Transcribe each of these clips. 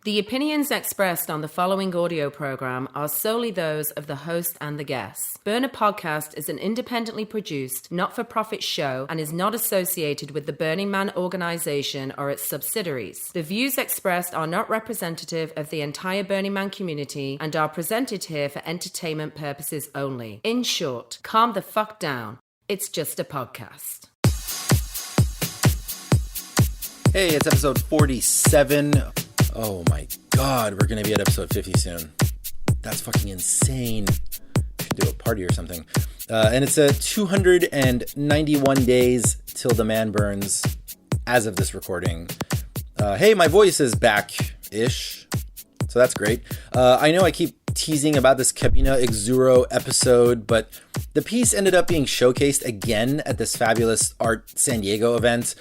The opinions expressed on the following audio program are solely those of the host and the guests. Burner Podcast is an independently produced, not-for-profit show and is not associated with the Burning Man organization or its subsidiaries. The views expressed are not representative of the entire Burning Man community and are presented here for entertainment purposes only. In short, calm the fuck down. It's just a podcast. Hey, it's episode 47. Oh my god, we're going to be at episode 50 soon. That's fucking insane. We should do a party or something. And it's 291 days till the man burns as of this recording. Hey, my voice is back-ish, so that's great. I know I keep teasing about this Cabina Exuro episode, but the piece ended up being showcased again at this fabulous Art San Diego event.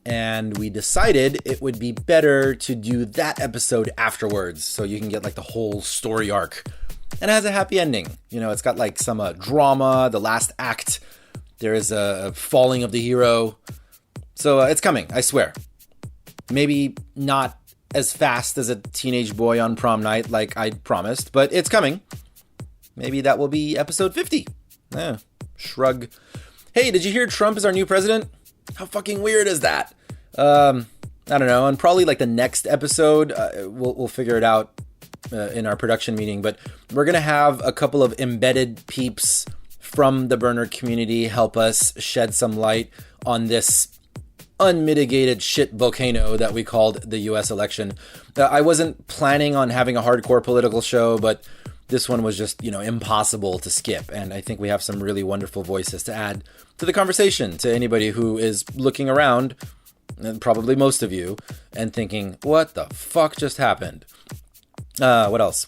And we decided it would be better to do that episode afterwards so you can get like the whole story arc. And it has a happy ending. You know, it's got like some drama, the last act. There is a falling of the hero. So it's coming, I swear. Maybe not as fast as a teenage boy on prom night like I promised, but it's coming. Maybe that will be episode 50. Shrug. Hey, did you hear Trump is our new president? How fucking weird is that? I don't know. And probably like the next episode, we'll figure it out in our production meeting. But we're going to have a couple of embedded peeps from the burner community help us shed some light on this unmitigated shit volcano that we called the U.S. election. I wasn't planning on having a hardcore political show, but this one was just, impossible to skip. And I think we have some really wonderful voices to add to the conversation to anybody who is looking around, and probably most of you, and thinking, what the fuck just happened? What else?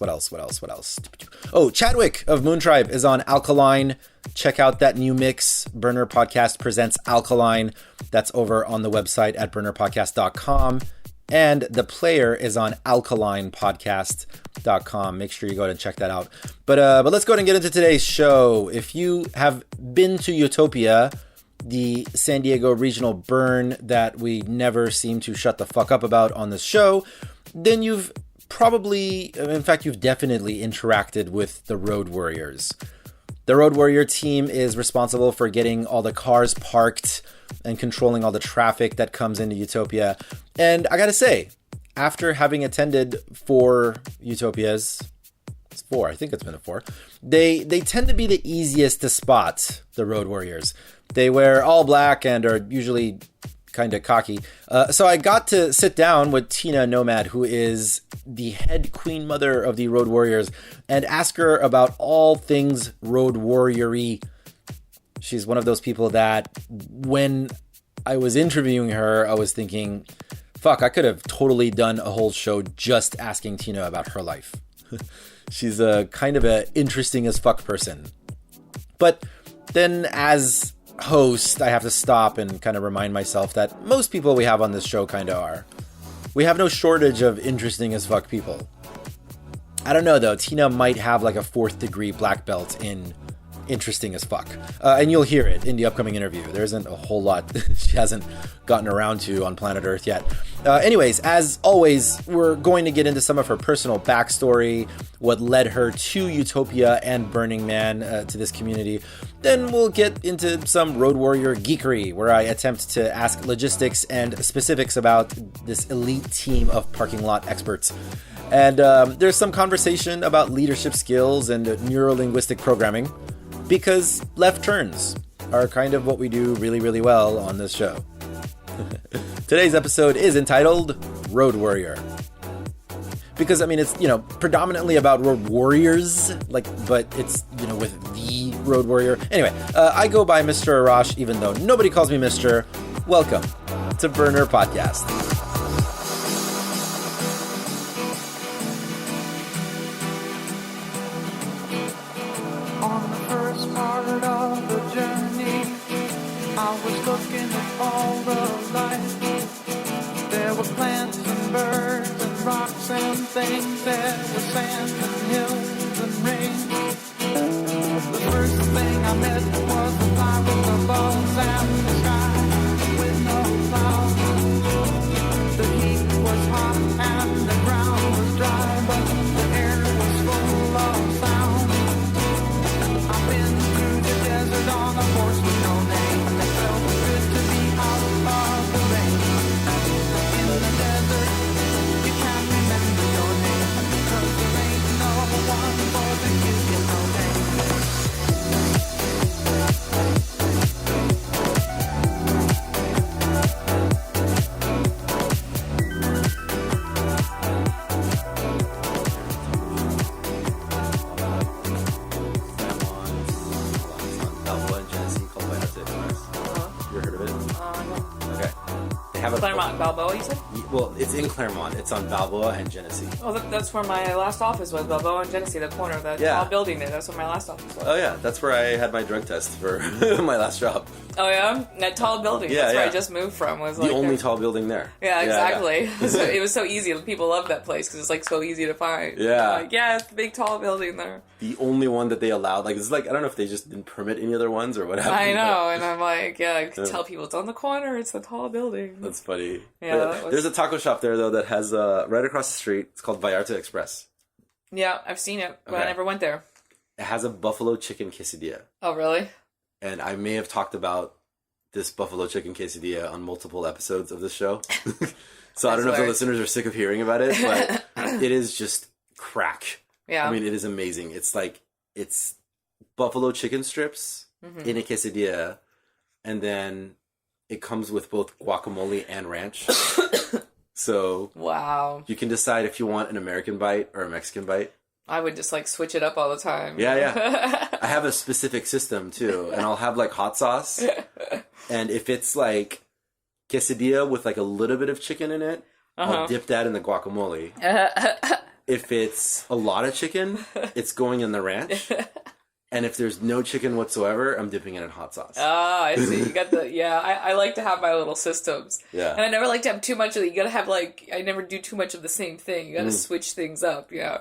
Oh, Chadwick of Moon Tribe is on Alkaline. Check out that new mix. Burner Podcast presents Alkaline. That's over on the website at burnerpodcast.com. And the player is on alkalinepodcast.com. Make sure you go ahead and check that out. But let's go ahead and get into today's show. If you have been to Utopia, the San Diego regional burn that we never seem to shut the fuck up about on this show, then you've definitely interacted with the Road Warriors. The Road Warrior team is responsible for getting all the cars parked and controlling all the traffic that comes into Utopia. And I gotta say, after having attended 4 Utopias, it's 4, I think it's been a 4, they tend to be the easiest to spot, the Road Warriors. They wear all black and are usually kind of cocky. So I got to sit down with Tina-Nomad, who is the head queen mother of the Road Warriors, and ask her about all things Road Warrior-y. She's one of those people that when I was interviewing her, I was thinking, fuck, I could have totally done a whole show just asking Tina about her life. She's a kind of an interesting as fuck person. But then as host, I have to stop and kind of remind myself that most people we have on this show kind of are. We have no shortage of interesting as fuck people. I don't know though, Tina might have like a 4th degree black belt in interesting as fuck. And you'll hear it in the upcoming interview. There isn't a whole lot she hasn't gotten around to on planet Earth yet. Anyways, as always, we're going to get into some of her personal backstory, what led her to Utopia and Burning Man, to this community. Then we'll get into some Road Warrior geekery, where I attempt to ask logistics and specifics about this elite team of parking lot experts. And there's some conversation about leadership skills and neuro-linguistic programming, because left turns are kind of what we do really, really well on this show. Today's episode is entitled Road Warrior. Because, it's, predominantly about road warriors, but it's, with the Road Warrior. Anyway, I go by Mr. Arash, even though nobody calls me Mr. Welcome to Burner Podcast. Looking at all the life, there were plants and birds and rocks and things, there was sand and hills and rain. The first thing I met was a fly with the balls and the sky with no clouds. The heat was hot and the ground was Claremont, Balboa, you said? Well, it's in Claremont. It's on Balboa and Genesee. Oh, that's where my last office was, Balboa and Genesee, the corner of that tall building there. That's where my last office was. Oh, yeah. That's where I had my drug test for my last job. Oh, yeah? That tall building. Yeah, that's where I just moved from. Was the only tall building there. Yeah, exactly. Yeah. So it was so easy. People love that place because it's like so easy to find. Yeah. Like, yeah, it's the big tall building there. The only one that they allowed. Like, it's like, I don't know if they just didn't permit any other ones or what happened. I know, and I'm like, yeah, I could tell people it's on the corner. It's the tall building. That's funny. Yeah, There's a taco shop there, though, that has, right across the street, it's called Vallarta Express. Yeah, I've seen it, but I never went there. It has a buffalo chicken quesadilla. Oh, really? And I may have talked about this buffalo chicken quesadilla on multiple episodes of this show. So I don't know if the listeners are sick of hearing about it, but it is just crack. Yeah. I mean, it is amazing. It's buffalo chicken strips in a quesadilla, and then it comes with both guacamole and ranch. So wow, you can decide if you want an American bite or a Mexican bite. I would just like switch it up all the time. Yeah. I have a specific system too, and I'll have like hot sauce. And if it's like quesadilla with like a little bit of chicken in it, I'll dip that in the guacamole. If it's a lot of chicken, it's going in the ranch. And if there's no chicken whatsoever, I'm dipping it in hot sauce. Oh, I see. You got the, I like to have my little systems. Yeah. And I never like to have too much of it. You gotta have like, I never do too much of the same thing. You gotta switch things up, yeah.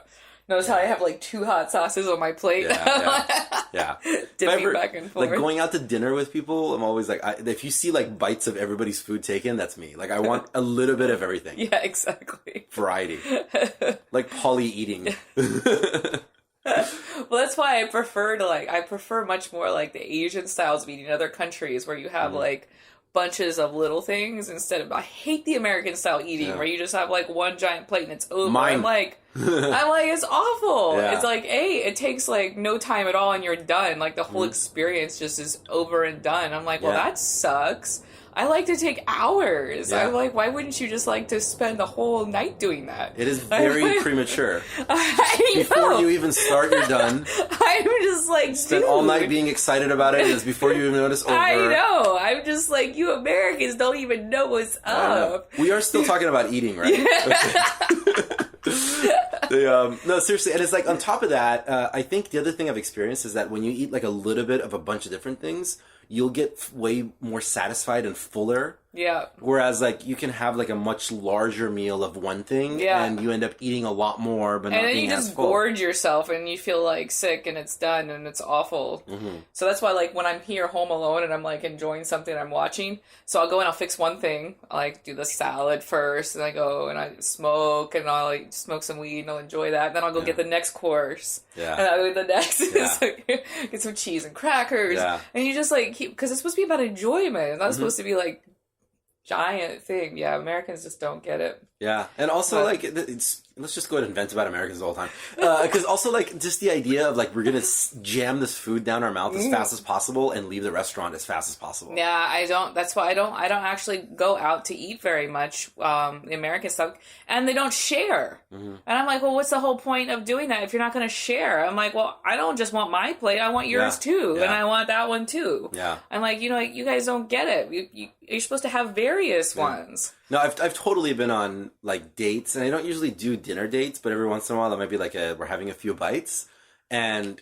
Notice how I have like 2 hot sauces on my plate? Yeah. Dipping back and forth. Like going out to dinner with people, I'm always like, if you see like bites of everybody's food taken, that's me. Like I want a little bit of everything. Yeah, exactly. Variety. Like poly eating. Well, that's why I prefer much more like the Asian styles of eating in other countries where you have like bunches of little things instead of, I hate the American style eating where you just have like one giant plate and it's over. I'm like, it's awful. Yeah. It's like, it takes like no time at all and you're done. Like the whole experience just is over and done. I'm like, well, that sucks. I like to take hours. Yeah. I'm like, why wouldn't you just like to spend the whole night doing that? It is very premature. I know. Before you even start, you're done. I'm just like, spend all night being excited about it. It's before you even notice over. I know. I'm just like, you Americans don't even know what's up. We are still talking about eating, right? No, seriously. And it's like, on top of that, I think the other thing I've experienced is that when you eat like a little bit of a bunch of different things, you'll get way more satisfied and fuller. Yeah. Whereas, like, you can have, like, a much larger meal of one thing, and you end up eating a lot more, but not being as full. And then you just gorge yourself, and you feel, like, sick, and it's done, and it's awful. Mm-hmm. So that's why, like, when I'm here home alone, and I'm, like, enjoying something I'm watching, so I'll go and I'll fix one thing. I'll, like, do the salad first, and I go and I smoke, and I'll, like, smoke some weed, and I'll enjoy that. And then I'll go get the next course. Yeah. And I'll go get the next. So, get some cheese and crackers. Yeah. And you just, like, because it's supposed to be about enjoyment. It's not supposed to be, like, giant thing. Yeah, Americans just don't get it. Yeah, and also, like, let's just go ahead and vent about Americans the whole time. Because also, like, just the idea of, like, we're going to jam this food down our mouth as fast as possible and leave the restaurant as fast as possible. Yeah, I don't. That's why I don't actually go out to eat very much, the American stuff. And they don't share. Mm-hmm. And I'm like, well, what's the whole point of doing that if you're not going to share? I'm like, well, I don't just want my plate. I want yours too. And I want that one too. Yeah. I'm like, you guys don't get it. You're supposed to have various ones. No, I've totally been on, like, dates, and I don't usually do dinner dates, but every once in a while, that might be like we're having a few bites, and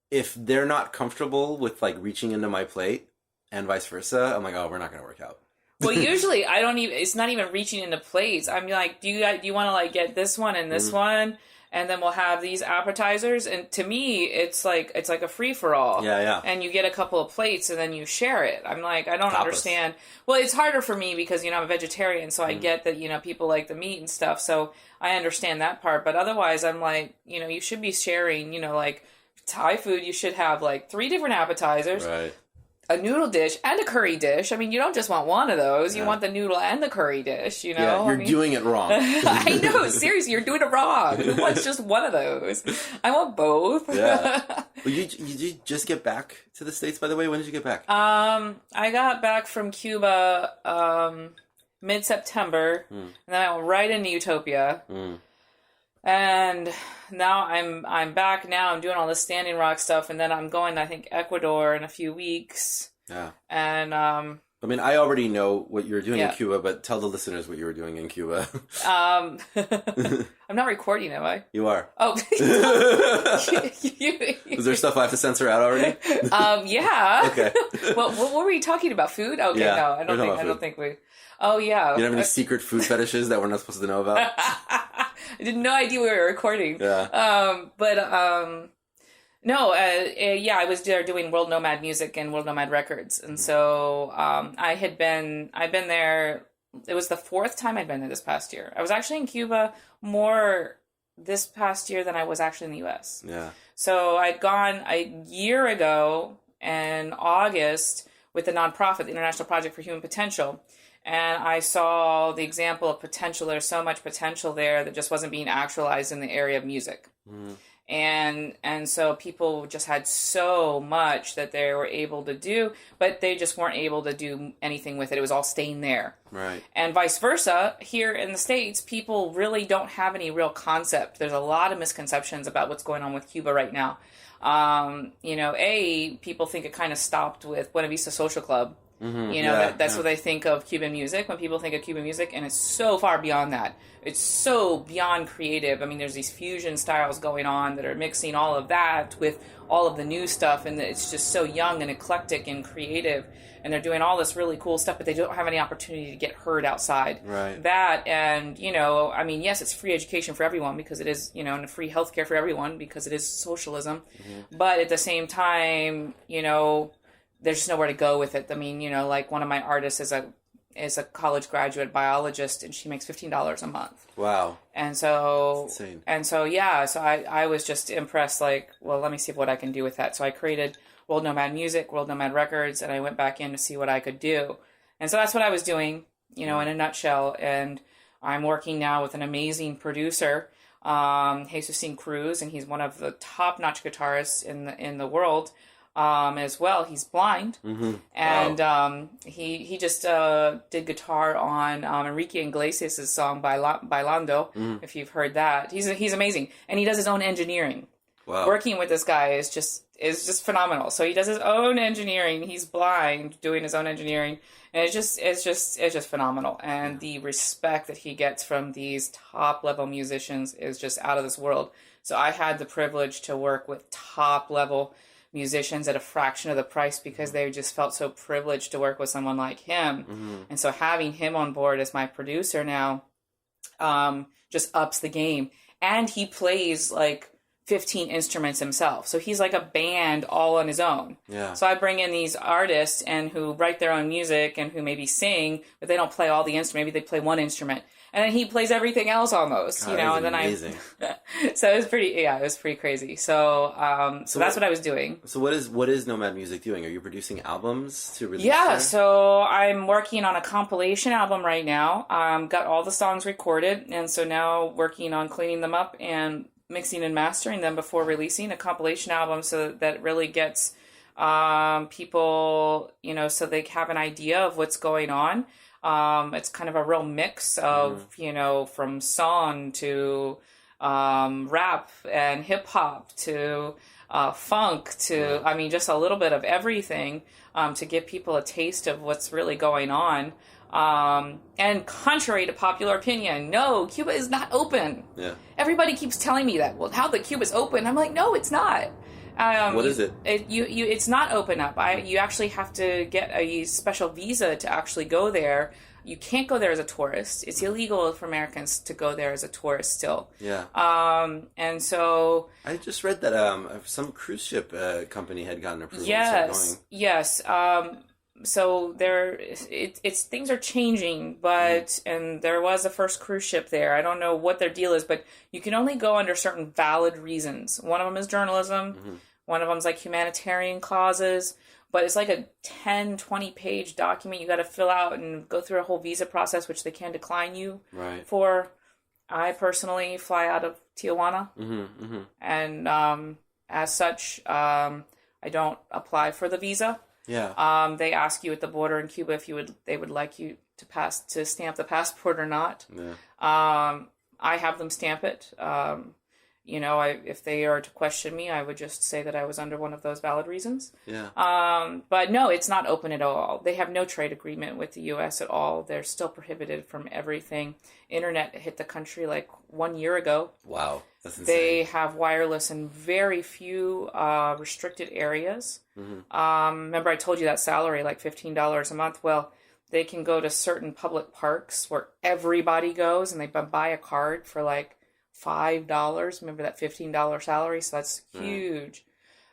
if they're not comfortable with, like, reaching into my plate, and vice versa, I'm like, oh, we're not going to work out. Well, usually, it's not even reaching into plates. I'm like, do you want to, like, get this one and this one? And then we'll have these appetizers. And to me, it's like a free-for-all. Yeah, yeah. And you get a couple of plates, and then you share it. I'm like, I don't understand. Well, it's harder for me because, I'm a vegetarian, so I get that, people like the meat and stuff. So I understand that part. But otherwise, I'm like, you should be sharing, like, Thai food, you should have, like, 3 different appetizers. Right. A noodle dish and a curry dish. I mean, you don't just want one of those. You want the noodle and the curry dish, Yeah, you're doing it wrong. I know. Seriously, you're doing it wrong. Who wants just one of those? I want both. Yeah. Well, you just get back to the States, by the way? When did you get back? I got back from Cuba mid-September. And then I went right into Utopia. And now I'm back now. I'm doing all this Standing Rock stuff, and then I'm going, I think, Ecuador in a few weeks. Yeah. And I mean, I already know what you were doing in Cuba, but tell the listeners what you were doing in Cuba. I'm not recording, am I? You are. Oh. Is there stuff I have to censor out already? Yeah. Okay. Well, what were you talking about? Food? Okay, yeah, no, I don't think we... Oh, yeah. You don't have any secret food fetishes that we're not supposed to know about? I had no idea we were recording. Yeah. No, I was there doing World Nomad Music and World Nomad Records. And so I've been there. It was the 4th time I'd been there this past year. I was actually in Cuba more this past year than I was actually in the U.S. Yeah. So I'd gone a year ago in August with the nonprofit, the International Project for Human Potential. And I saw the example of potential. There's so much potential there that just wasn't being actualized in the area of music. Mm. And so people just had so much that they were able to do, but they just weren't able to do anything with it. It was all staying there. Right. And vice versa, here in the States, people really don't have any real concept. There's a lot of misconceptions about what's going on with Cuba right now. People think it kind of stopped with Buena Vista Social Club. Mm-hmm. That's what they think of Cuban music when people think of Cuban music, and it's so far beyond that. It's so beyond creative. I mean, there's these fusion styles going on that are mixing all of that with all of the new stuff, and it's just so young and eclectic and creative, and they're doing all this really cool stuff, but they don't have any opportunity to get heard outside. Right. That, and, yes, it's free education for everyone because it is, and free healthcare for everyone because it is socialism, mm-hmm. But at the same time, there's just nowhere to go with it. I mean, like one of my artists is a college graduate biologist, and she makes $15 a month. Wow. And so, so I was just impressed, like, well, let me see what I can do with that. So I created World Nomad Music, World Nomad Records, and I went back in to see what I could do. And so that's what I was doing, in a nutshell. And I'm working now with an amazing producer, Jesusine Cruz, and he's one of the top-notch guitarists in the world. As well. He's blind. Mm-hmm. And wow. He just did guitar on Enrique Iglesias' song Bailando, if you've heard that. He's amazing. And he does his own engineering. Wow. Working with this guy is just phenomenal. So he does his own engineering. He's blind, doing his own engineering. And it's just phenomenal. And the respect that he gets from these top level musicians is just out of this world. So I had the privilege to work with top level musicians at a fraction of the price because they just felt so privileged to work with someone like him. Mm-hmm. And so having him on board as my producer now just ups the game. And he plays like 15 instruments himself. So he's like a band all on his own. Yeah. So I bring in these artists and who write their own music and who maybe sing, but they don't play all the instruments. Maybe they play one instrument. And then he plays everything else almost, and then amazing. So it was pretty crazy. So that's what I was doing. So what is Nomad Music doing? Are you producing albums to release? Yeah, so I'm working on a compilation album right now. Got all the songs recorded, and so now working on cleaning them up and mixing and mastering them before releasing a compilation album so that really gets people, so they have an idea of what's going on. It's kind of a real mix of, from song to rap and hip hop to funk to, just a little bit of everything to give people a taste of what's really going on. And contrary to popular opinion, no, Cuba is not open. Yeah. Everybody keeps telling me that. Well, how the Cuba's open? I'm like, no, it's not. What is it? It's not open up. You actually have to get a special visa to actually go there. You can't go there as a tourist. It's illegal for Americans to go there as a tourist still. Yeah. And so I just read that some cruise ship company had gotten approval. Yes. So it's things are changing, but and there was a first cruise ship there. I don't know what their deal is, but you can only go under certain valid reasons. One of them is journalism. Mm-hmm. One of them is like humanitarian causes, but it's like a 10, 20 page document you got to fill out and go through a whole visa process, which they can decline you for. I personally fly out of Tijuana, and as such, I don't apply for the visa. Yeah. They ask you at the border in Cuba if they would like you to stamp the passport or not. Yeah. I have them stamp it. you know, if they are to question me, I would just say that I was under one of those valid reasons. Yeah. But no, it's not open at all. They have no trade agreement with the U.S. at all. They're still prohibited from everything. Internet hit the country like 1 year ago. Wow. That's insane. They have wireless in very few restricted areas. Remember I told you that salary, like $15 a month? Well, they can go to certain public parks where everybody goes, and they buy a card for like $5. Remember that $15 salary? So that's huge.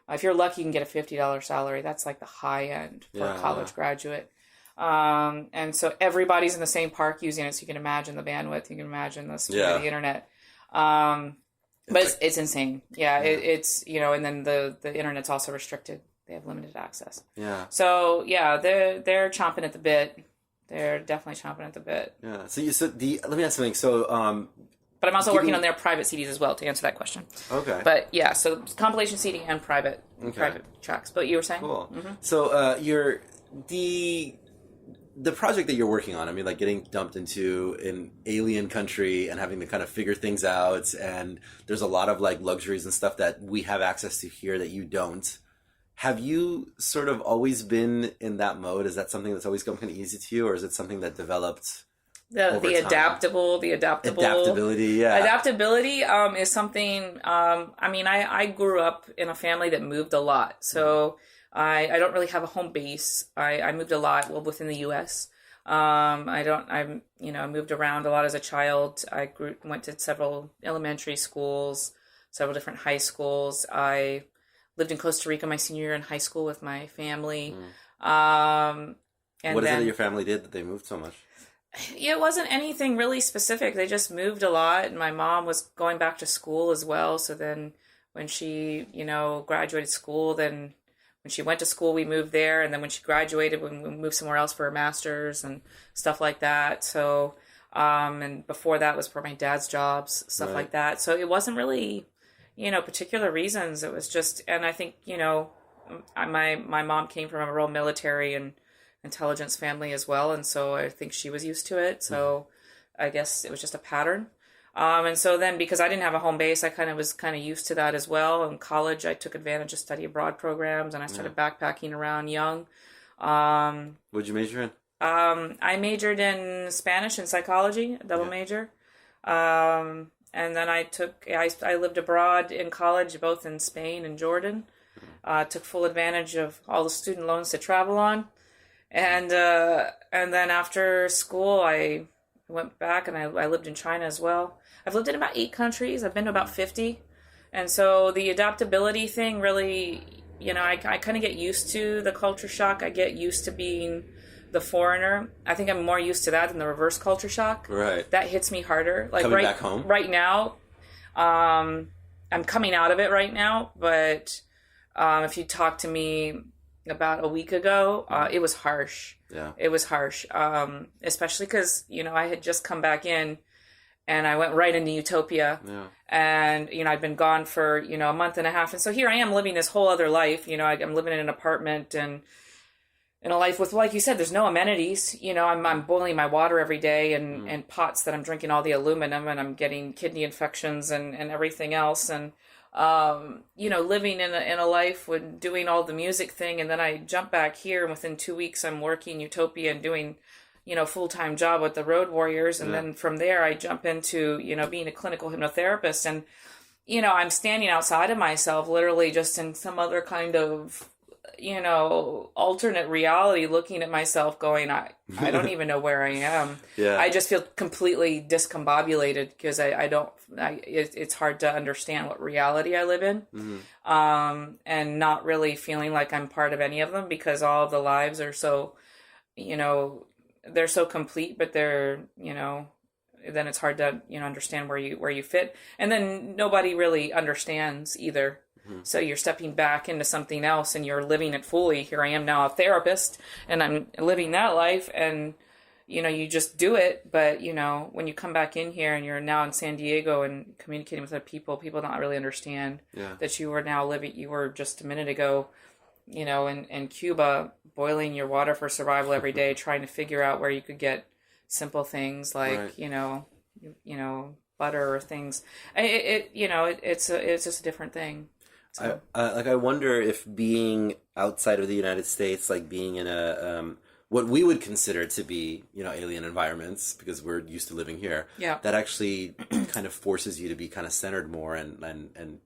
If you're lucky, you can get a $50 salary. That's like the high end for a college graduate. And so everybody's in the same park using it. So you can imagine the bandwidth. You can imagine the speed of the internet. But it's insane. Yeah, it's, you know, and then the internet's also restricted. They have limited access. Yeah. So yeah, they're chomping at the bit. They're definitely chomping at the bit. Yeah. Let me ask something. So, but I'm also working on their private CDs as well to answer that question. Okay. But yeah, so compilation CD and private tracks. But you were saying? Cool. So the project that you're working on, I mean, like getting dumped into an alien country and having to kind of figure things out, and there's a lot of like luxuries and stuff that we have access to here that you don't. Have you sort of always been in that mode? Is that something that's always come kind of easy to you, or is it something that developed the adaptability? Adaptability is something. I mean, I grew up in a family that moved a lot, so I don't really have a home base. I moved a lot, well, within the U.S. I moved around a lot as a child. I went to several elementary schools, several different high schools. I lived in Costa Rica my senior year in high school with my family. And what is it that your family did that they moved so much? It wasn't anything really specific. They just moved a lot, and my mom was going back to school as well. So then when she, graduated school, then when she went to school, we moved there. And then when she graduated, we moved somewhere else for her master's and stuff like that. So, and before that was for my dad's jobs, stuff like that. So it wasn't really, particular reasons. It was just, and I think, my mom came from a real military and intelligence family as well. And so I think she was used to it. So I guess it was just a pattern. And so then because I didn't have a home base, I was used to that as well. In college, I took advantage of study abroad programs, and I started backpacking around young. What'd you major in? I majored in Spanish and psychology, a double major. And then I lived abroad in college, both in Spain and Jordan. Took full advantage of all the student loans to travel on. And then after school, I went back and I lived in China as well. I've lived in about 8 countries. I've been to about 50. And so the adaptability thing really, I kind of get used to the culture shock. I get used to being the foreigner. I think I'm more used to that than the reverse culture shock. Right. That hits me harder. Like coming back home? Right now, I'm coming out of it right now. But if you talk to me about a week ago, it was harsh. Yeah. It was harsh. Especially because, I had just come back in and I went right into utopia. Yeah. And, I'd been gone for, a month and a half. And so here I am living this whole other life. I'm living in an apartment and in a life with, like you said, there's no amenities. I'm boiling my water every day and pots that I'm drinking all the aluminum, and I'm getting kidney infections and everything else. And, living in a life with doing all the music thing. And then I jump back here, and within 2 weeks I'm working utopia and doing, full-time job with the Road Warriors. And then from there I jump into, being a clinical hypnotherapist. And, I'm standing outside of myself, literally just in some other kind of, alternate reality, looking at myself going, I don't even know where I am. Yeah. I just feel completely discombobulated because it's hard to understand what reality I live in. Mm-hmm. And not really feeling like I'm part of any of them, because all of the lives are so, they're so complete, but they're, then it's hard to, understand where you fit. And then nobody really understands either. So you're stepping back into something else and you're living it fully. Here I am now, a therapist, and I'm living that life, and, you just do it. But, when you come back in here and you're now in San Diego and communicating with other people don't really understand that you were just a minute ago, in Cuba, boiling your water for survival every day, trying to figure out where you could get simple things like, butter or things. It's just a different thing. So. I wonder if being outside of the United States, like being in a what we would consider to be, alien environments, because we're used to living here, that actually kind of forces you to be kind of centered more and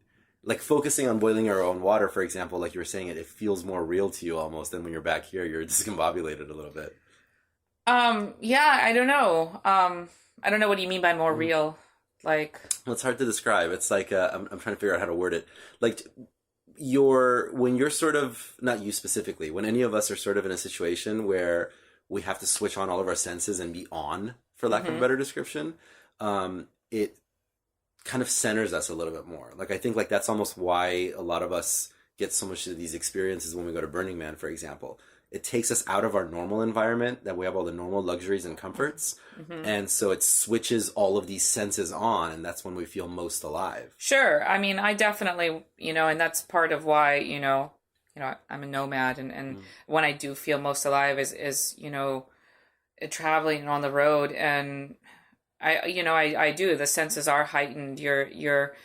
like focusing on boiling your own water, for example, like you were saying, it feels more real to you almost than when you're back here. You're discombobulated a little bit. I don't know. I don't know what do you mean by more real? Like, well, it's hard to describe. It's like I'm trying to figure out how to word it. Like when you're sort of, not you specifically, when any of us are sort of in a situation where we have to switch on all of our senses and be on, for lack of a better description, it kind of centers us a little bit more. Like I think like that's almost why a lot of us get so much of these experiences when we go to Burning Man, for example. It takes us out of our normal environment, that we have all the normal luxuries and comforts. And so it switches all of these senses on, and that's when we feel most alive. Sure. I mean, I definitely, and that's part of why, I'm a nomad. And when I do feel most alive is traveling on the road. And I do, the senses are heightened. You're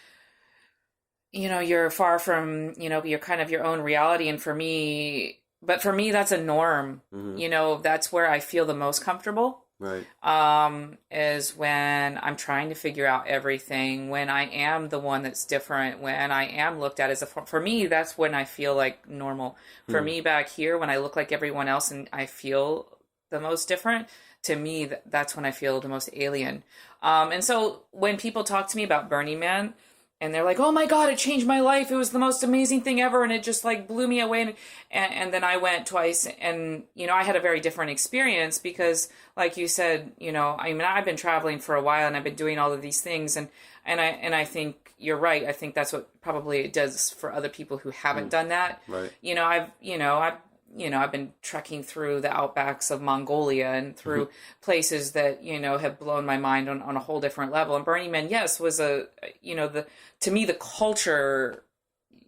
far from, you're kind of your own reality. And for me, that's a norm. That's where I feel the most comfortable. Right. Is when I'm trying to figure out everything, when I am the one that's different, when I am looked at as for me, that's when I feel like normal. For me back here, when I look like everyone else and I feel the most different, to me, that's when I feel the most alien. And so when people talk to me about Burning Man, and they're like, oh my God, it changed my life. It was the most amazing thing ever. And it just like blew me away. And then I went twice and, I had a very different experience because like you said, I've been traveling for a while and I've been doing all of these things. And I think you're right. I think that's what probably it does for other people who haven't done that. Right. I've been trekking through the outbacks of Mongolia and through places that, have blown my mind on a whole different level. And Burning Man, yes, was to me, the culture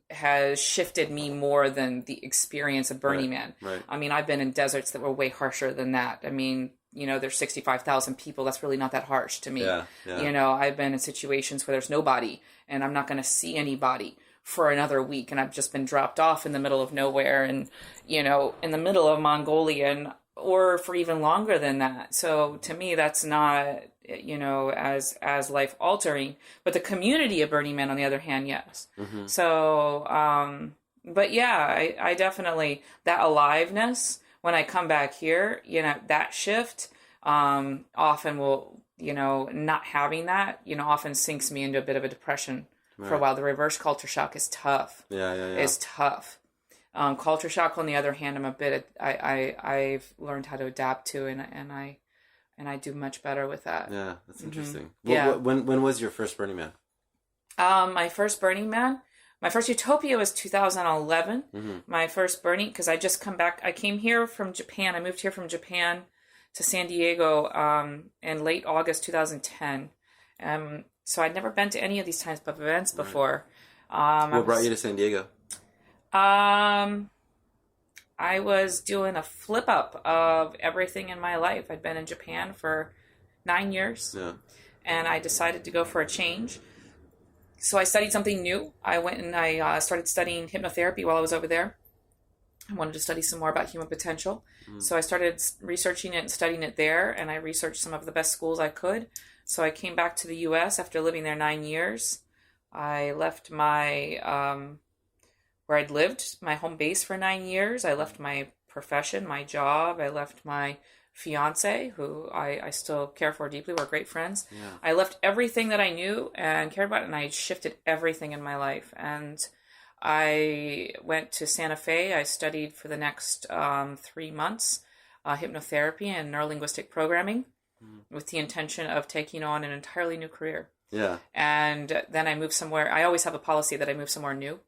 has shifted me more than the experience of Burning Man. Right. I mean, I've been in deserts that were way harsher than that. I mean, there's 65,000 people. That's really not that harsh to me. Yeah. I've been in situations where there's nobody and I'm not going to see anybody for another week, and I've just been dropped off in the middle of nowhere and, in the middle of Mongolia or for even longer than that. So to me, that's not, as life altering, but the community of Burning Man, on the other hand, yes. So, but yeah, I definitely, that aliveness when I come back here, that shift, often will, not having that, often sinks me into a bit of a depression. For a while. The reverse culture shock is tough. Yeah. It's tough. Culture shock, on the other hand, I've learned how to adapt to, and I do much better with that. Yeah, that's interesting. Yeah. When was your first Burning Man? My first Burning Man, my first Utopia was 2011. My first Burning, because I just come back. I came here from Japan. I moved here from Japan to San Diego in late August 2010. So I'd never been to any of these types of events before. What brought you to San Diego? I was doing a flip up of everything in my life. I'd been in Japan for 9 years. Yeah. And I decided to go for a change. So I studied something new. I went and I started studying hypnotherapy while I was over there. I wanted to study some more about human potential. So I started researching it and studying it there. And I researched some of the best schools I could. So I came back to the U.S. after living there 9 years. I left my, where I'd lived, my home base for 9 years. I left my profession, my job. I left my fiance, who I still care for deeply. We're great friends. Yeah. I left everything that I knew and cared about, and I shifted everything in my life. And I went to Santa Fe. I studied for the next 3 months hypnotherapy and neurolinguistic programming, with the intention of taking on an entirely new career. Yeah. And then I moved somewhere. I always have a policy that I move somewhere new.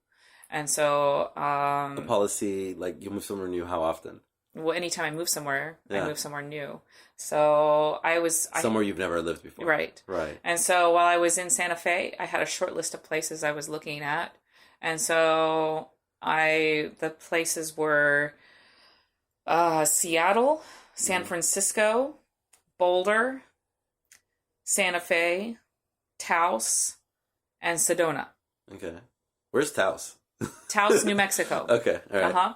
And so... a policy, like you move somewhere new, how often? Well, anytime I move somewhere, I move somewhere new. So somewhere you've never lived before. Right. Right. And so while I was in Santa Fe, I had a short list of places I was looking at. And so the places were Seattle, San Francisco, Boulder, Santa Fe, Taos, and Sedona. Okay. Where's Taos? Taos, New Mexico. Okay. All right. Uh-huh.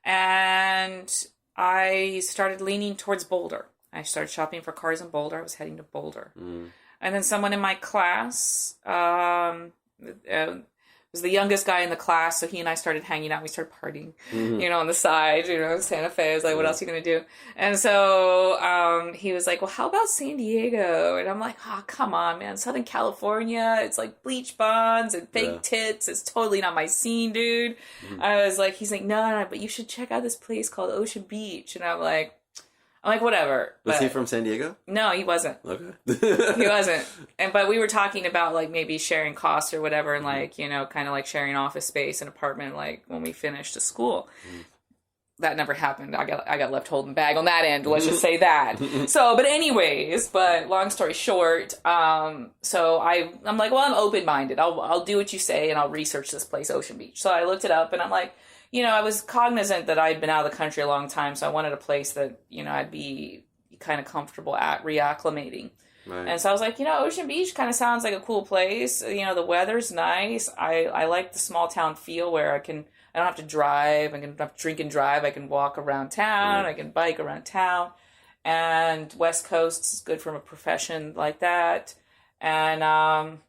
And I started leaning towards Boulder. I started shopping for cars in Boulder. I was heading to Boulder. And then someone in my class, was the youngest guy in the class, so he and I started hanging out. We started partying, on the side, Santa Fe. I was like, what else are you going to do? And so he was like, well, how about San Diego? And I'm like, oh, come on, man. Southern California, it's like bleach bonds and fake tits. It's totally not my scene, dude. I was like, he's like, no, but you should check out this place called Ocean Beach. And I'm like, whatever. Was he from San Diego? No, he wasn't. Okay. He wasn't. But we were talking about like maybe sharing costs or whatever, and like, kind of like sharing office space and apartment, like when we finished the school. That never happened. I got left holding bag on that end. Let's just say that. So, but anyways, long story short, so I'm like, well, I'm open-minded. I'll do what you say and I'll research this place, Ocean Beach. So I looked it up and I'm like, I was cognizant that I'd been out of the country a long time, so I wanted a place that, I'd be kind of comfortable at reacclimating. Right. And so I was like, Ocean Beach kind of sounds like a cool place. The weather's nice. I like the small town feel where I don't have to drive. I can have to drink and drive. I can walk around town. I can bike around town. And West Coast is good from a profession like that. And I'm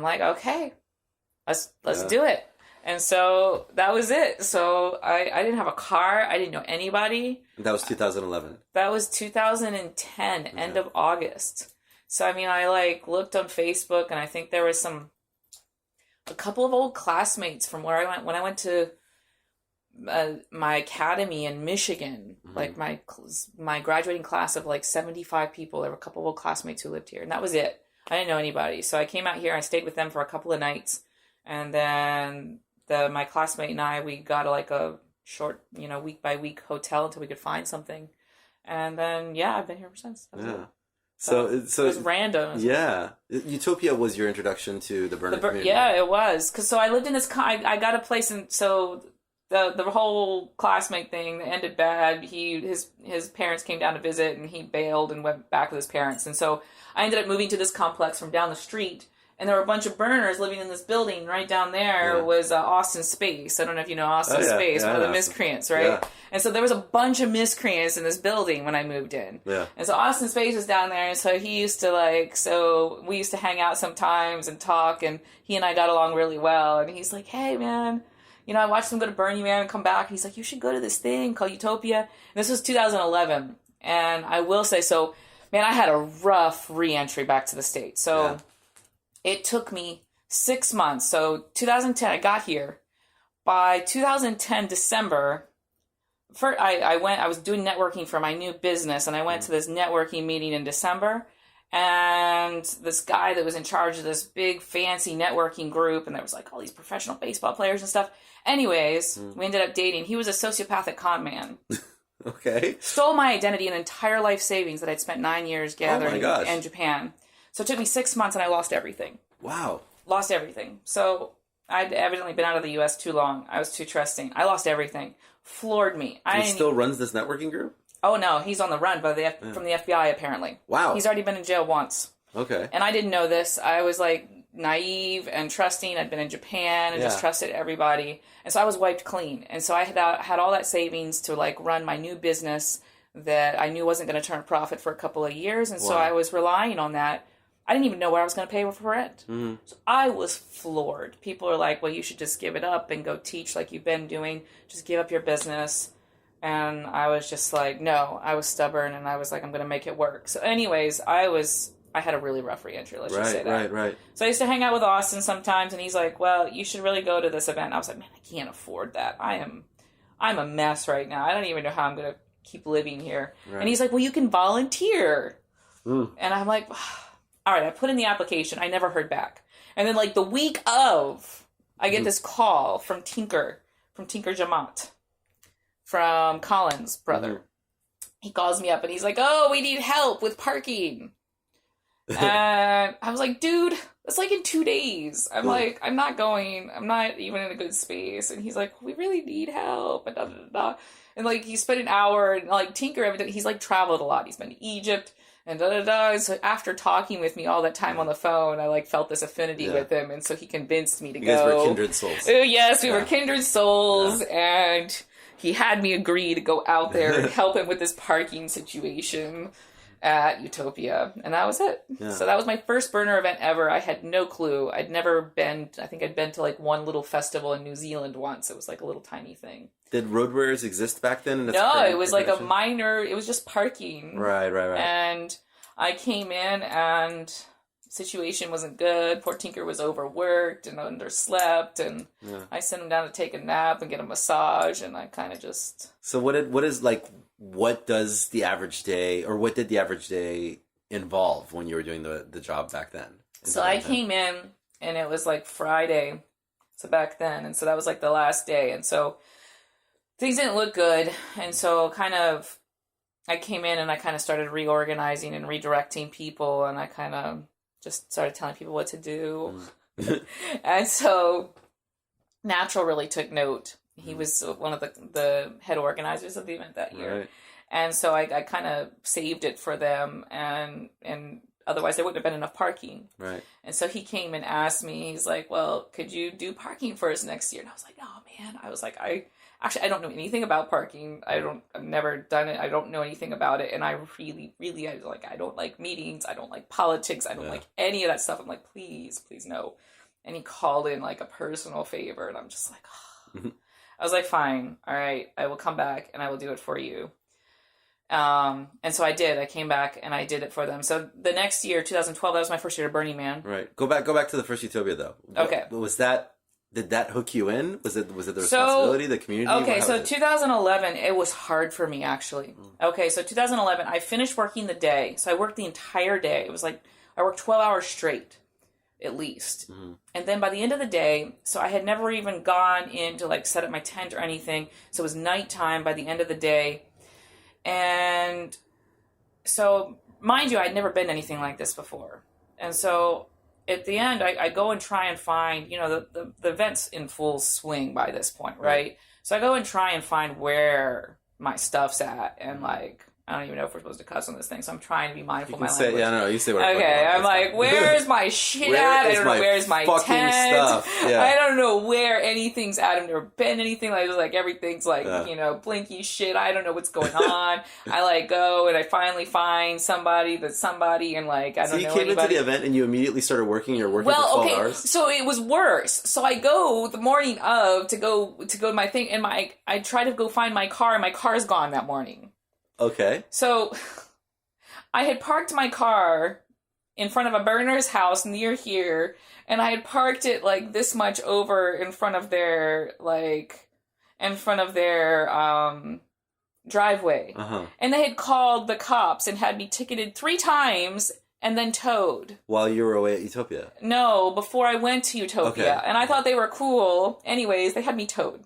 like, okay, let's do it. And so that was it. So I didn't have a car. I didn't know anybody. That was 2011. That was 2010, end of August. So, I looked on Facebook and I think there was a couple of old classmates from where I went. When I went to my academy in Michigan, like my graduating class of like 75 people, there were a couple of old classmates who lived here. And that was it. I didn't know anybody. So I came out here. I stayed with them for a couple of nights. And then my classmate and I, we got like a short, week by week hotel until we could find something. And then, I've been here ever since. So it was random. Yeah. Utopia was your introduction to the Burning community. Yeah, it was. Cause so I lived in this, I got a place and so the whole classmate thing ended bad. His parents came down to visit and he bailed and went back with his parents. And so I ended up moving to this complex from down the street. And there were a bunch of burners living in this building. Right down there was Austin Space. I don't know if you know Austin Space, one of the miscreants, right? Yeah. And so there was a bunch of miscreants in this building when I moved in. Yeah. And so Austin Space was down there, and so he used to so we used to hang out sometimes and talk, and he and I got along really well. And he's like, hey, man, I watched him go to Burning Man and come back. And he's like, you should go to this thing called Utopia. And this was 2011. And I will say, so, man, I had a rough re-entry back to the States. So... It took me 6 months. So 2010, I got here. By 2010, December, I was doing networking for my new business, and I went to this networking meeting in December. And this guy that was in charge of this big fancy networking group, and there was like all these professional baseball players and stuff. Anyways, we ended up dating. He was a sociopathic con man. Okay. Stole my identity and entire life savings that I'd spent 9 years gathering in Japan. So it took me 6 months and I lost everything. Wow. Lost everything. So I'd evidently been out of the U.S. too long. I was too trusting. I lost everything. Floored me. He still runs this networking group? Oh, no. He's on the run from the FBI, apparently. Wow. He's already been in jail once. Okay. And I didn't know this. I was like naive and trusting. I'd been in Japan and just trusted everybody. And so I was wiped clean. And so I had all that savings to like run my new business that I knew wasn't going to turn a profit for a couple of years. And so I was relying on that. I didn't even know where I was going to pay for rent. Mm-hmm. So I was floored. People are like, well, you should just give it up and go teach like you've been doing. Just give up your business. And I was just like, no, I was stubborn. And I was like, I'm going to make it work. So anyways, I had a really rough re-entry. Let's just say that. Right. So I used to hang out with Austin sometimes. And he's like, well, you should really go to this event. And I was like, man, I can't afford that. I'm a mess right now. I don't even know how I'm going to keep living here. Right. And he's like, well, you can volunteer. And I'm like, all right, I put in the application. I never heard back. And then like the week of, I get this call from Tinker Jamat, from Colin's brother. He calls me up and he's like, oh, we need help with parking. And I was like, dude, that's like in 2 days. I'm like, I'm not going. I'm not even in a good space. And he's like, we really need help. And da, da, da. And like, he spent an hour and like Tinker, he's like traveled a lot. He's been to Egypt And So after talking with me all that time on the phone, I like felt this affinity with him, and so he convinced me to go. You guys were kindred souls. Oh, yes, we were kindred souls, and he had me agree to go out there and help him with this parking situation at Utopia, and that was it. Yeah. So that was my first burner event ever. I had no clue. I'd never been. I think I'd been to like one little festival in New Zealand once. It was like a little tiny thing. Did Road Warriors exist back then? No, it was like a minor. It was just parking. Right. And I came in, and situation wasn't good. Poor Tinker was overworked and underslept, and I sent him down to take a nap and get a massage, and I kind of just. So what does the average day, or what did the average day involve when you were doing the job back then? So I came in, and it was like Friday, so back then, and so that was like the last day, and so things didn't look good, and so I came in and I kind of started reorganizing and redirecting people, and I kind of just started telling people what to do, and so Natural really took note. He was one of the head organizers of the event that year. Right. And so I kind of saved it for them, and otherwise there wouldn't have been enough parking. Right. And so he came and asked me, he's like, well, could you do parking for us next year? And I was like, oh man. I was like, I don't know anything about parking. I've never done it. I don't know anything about it. And I really, I don't like meetings. I don't like politics. I don't like any of that stuff. I'm like, please no. And he called in like a personal favor, and I'm just like, oh. I was like, fine, all right, I will come back and I will do it for you. And so I did. I came back and I did it for them. So the next year, 2012, that was my first year at Burning Man. Right. Go back to the first Utopia though. Okay. Did that hook you in? Was it the responsibility, the community? Okay, so 2011, it was hard for me actually. Okay, so 2011, I finished working the day. So I worked the entire day. It was like I worked 12 hours straight. At least. And then by the end of the day, so I had never even gone in to like set up my tent or anything. So it was nighttime by the end of the day. And so, mind you, I'd never been anything like this before. And so at the end, I go and try and find, the event's in full swing by this point, right? So I go and try and find where my stuff's at, and like, I don't even know if we're supposed to cuss on this thing, so I'm trying to be mindful of my language. Yeah, no, you say what okay, I'm like, where's my shit at? I don't know where's my tent. Stuff? Yeah. I don't know where anything's at. I've never been anything like everything's like, blinky shit. I don't know what's going on. I like go and I finally find somebody, and like, I don't know. So you came into the event and you immediately started working. You're working for 12 hours? So it was worse. So I go the morning of to go to my thing, and I try to go find my car, and my car's gone that morning. Okay. So I had parked my car in front of a burner's house near here, and I had parked it like this much over in front of their driveway. And they had called the cops and had me ticketed 3 times and then towed. While you were away at Utopia? No, before I went to Utopia. Okay. And I thought they were cool. Anyways, they had me towed.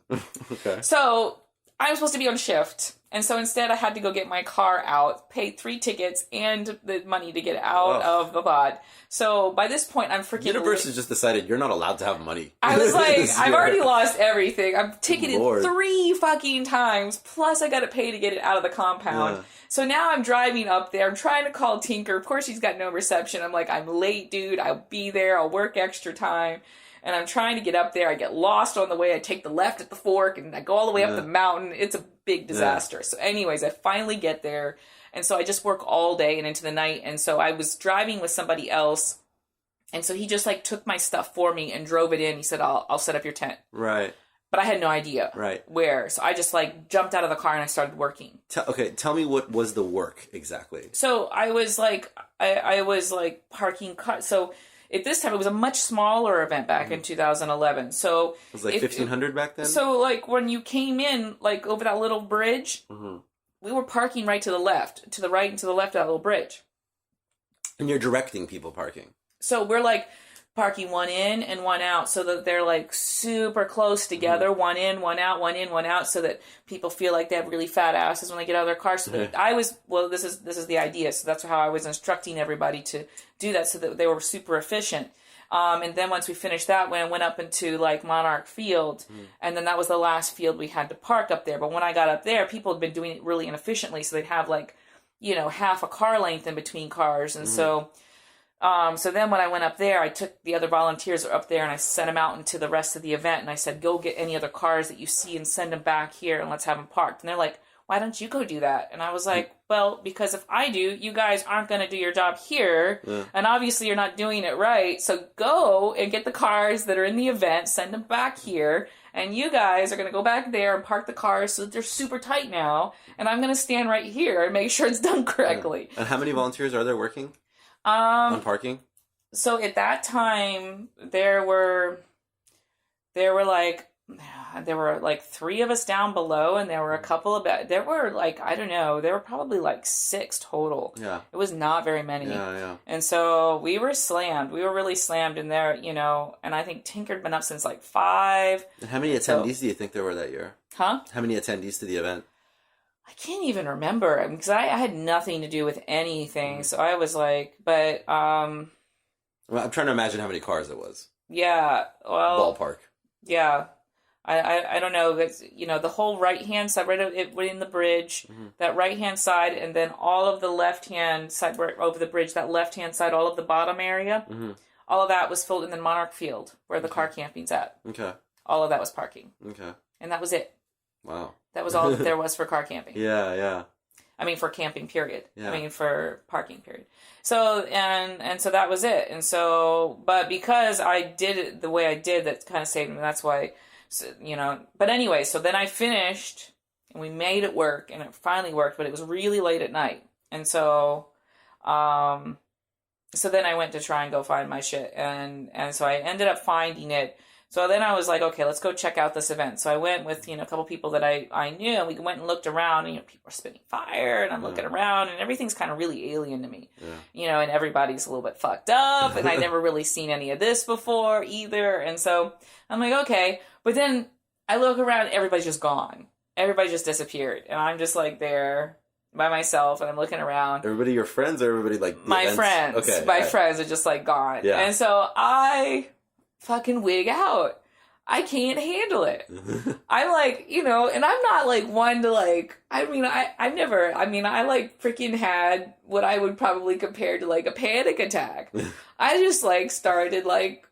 Okay. So I was supposed to be on shift. And so instead I had to go get my car out, pay 3 tickets and the money to get out of the pod. So by this point I'm freaking... Universe has just decided you're not allowed to have money. I was like, I've already lost everything. I'm ticketed 3 fucking times, plus I gotta pay to get it out of the compound. Yeah. So now I'm driving up there. I'm trying to call Tinker. Of course she's got no reception. I'm like, I'm late, dude. I'll be there. I'll work extra time. And I'm trying to get up there. I get lost on the way. I take the left at the fork, and I go all the way up the mountain. It's a big disaster. Yeah. So anyways, I finally get there. And so I just work all day and into the night. And so I was driving with somebody else. And so he just like took my stuff for me and drove it in. He said, I'll set up your tent. Right. But I had no idea where. So I just like jumped out of the car and I started working. Tell me what was the work exactly. So I was like, I was like parking cars. So at this time, it was a much smaller event back in 2011. So it was like 1,500 back then? So like when you came in, like over that little bridge, we were parking right to the left, to the right and to the left of that little bridge. And you're directing people parking. So we're like parking one in and one out so that they're like super close together, one in, one out, one in, one out, so that people feel like they have really fat asses when they get out of their car. So that this is the idea. So that's how I was instructing everybody to do that so that they were super efficient. And then once we finished that one, I went up into like Monarch Field, and then that was the last field we had to park up there. But when I got up there, people had been doing it really inefficiently. So they'd have like, you know, half a car length in between cars. And so then when I went up there, I took the other volunteers up there and I sent them out into the rest of the event. And I said, go get any other cars that you see and send them back here and let's have them parked. And they're like, why don't you go do that? And I was like, well, because if I do, you guys aren't going to do your job here. Yeah. And obviously you're not doing it right. So go and get the cars that are in the event, send them back here. And you guys are going to go back there and park the cars so that they're super tight now. And I'm going to stand right here and make sure it's done correctly. Yeah. And how many volunteers are there working on parking? So at that time, there were like 3 of us down below, and there were a couple of, there were like, I don't know, there were probably like 6 total. Yeah. It was not very many. Yeah. And so we were slammed. We were really slammed in there, you know, and I think Tinker'd been up since like 5. And how many attendees do you think there were that year? Huh? How many attendees to the event? I can't even remember, because I had nothing to do with anything. So I was like, but, well, I'm trying to imagine how many cars it was. Yeah. Well. Ballpark. Yeah. I don't know. It's, you know, the whole right-hand side, right in the bridge, that right-hand side, and then all of the left-hand side, right over the bridge, that left-hand side, all of the bottom area, all of that was filled in the Monarch Field, where the car camping's at. Okay. All of that was parking. Okay. And that was it. Wow. That was all that there was for car camping. Yeah. I mean, for camping, period. Yeah. I mean, for parking, period. So, and so that was it. And so, but because I did it the way I did, that kind of saved me. That's why... So, you know, but anyway, so then I finished and we made it work, and it finally worked, but it was really late at night. And so, so then I went to try and go find my shit, and so I ended up finding it. So then I was like, okay, let's go check out this event. So I went with, you know, a couple people that I knew, and we went and looked around, and, you know, people are spitting fire, and I'm looking around, and everything's kind of really alien to me, you know, and everybody's a little bit fucked up, and I'd never really seen any of this before either. And so I'm like, okay. But then I look around, everybody's just gone. Everybody just disappeared. And I'm just like there by myself, and I'm looking around. Everybody your friends, or everybody like my events? Friends. Okay. My friends are just like gone. Yeah. And so I fucking wig out. I can't handle it. I'm like, you know, and I'm not like one to like, I like freaking had what I would probably compare to like a panic attack. I just like started like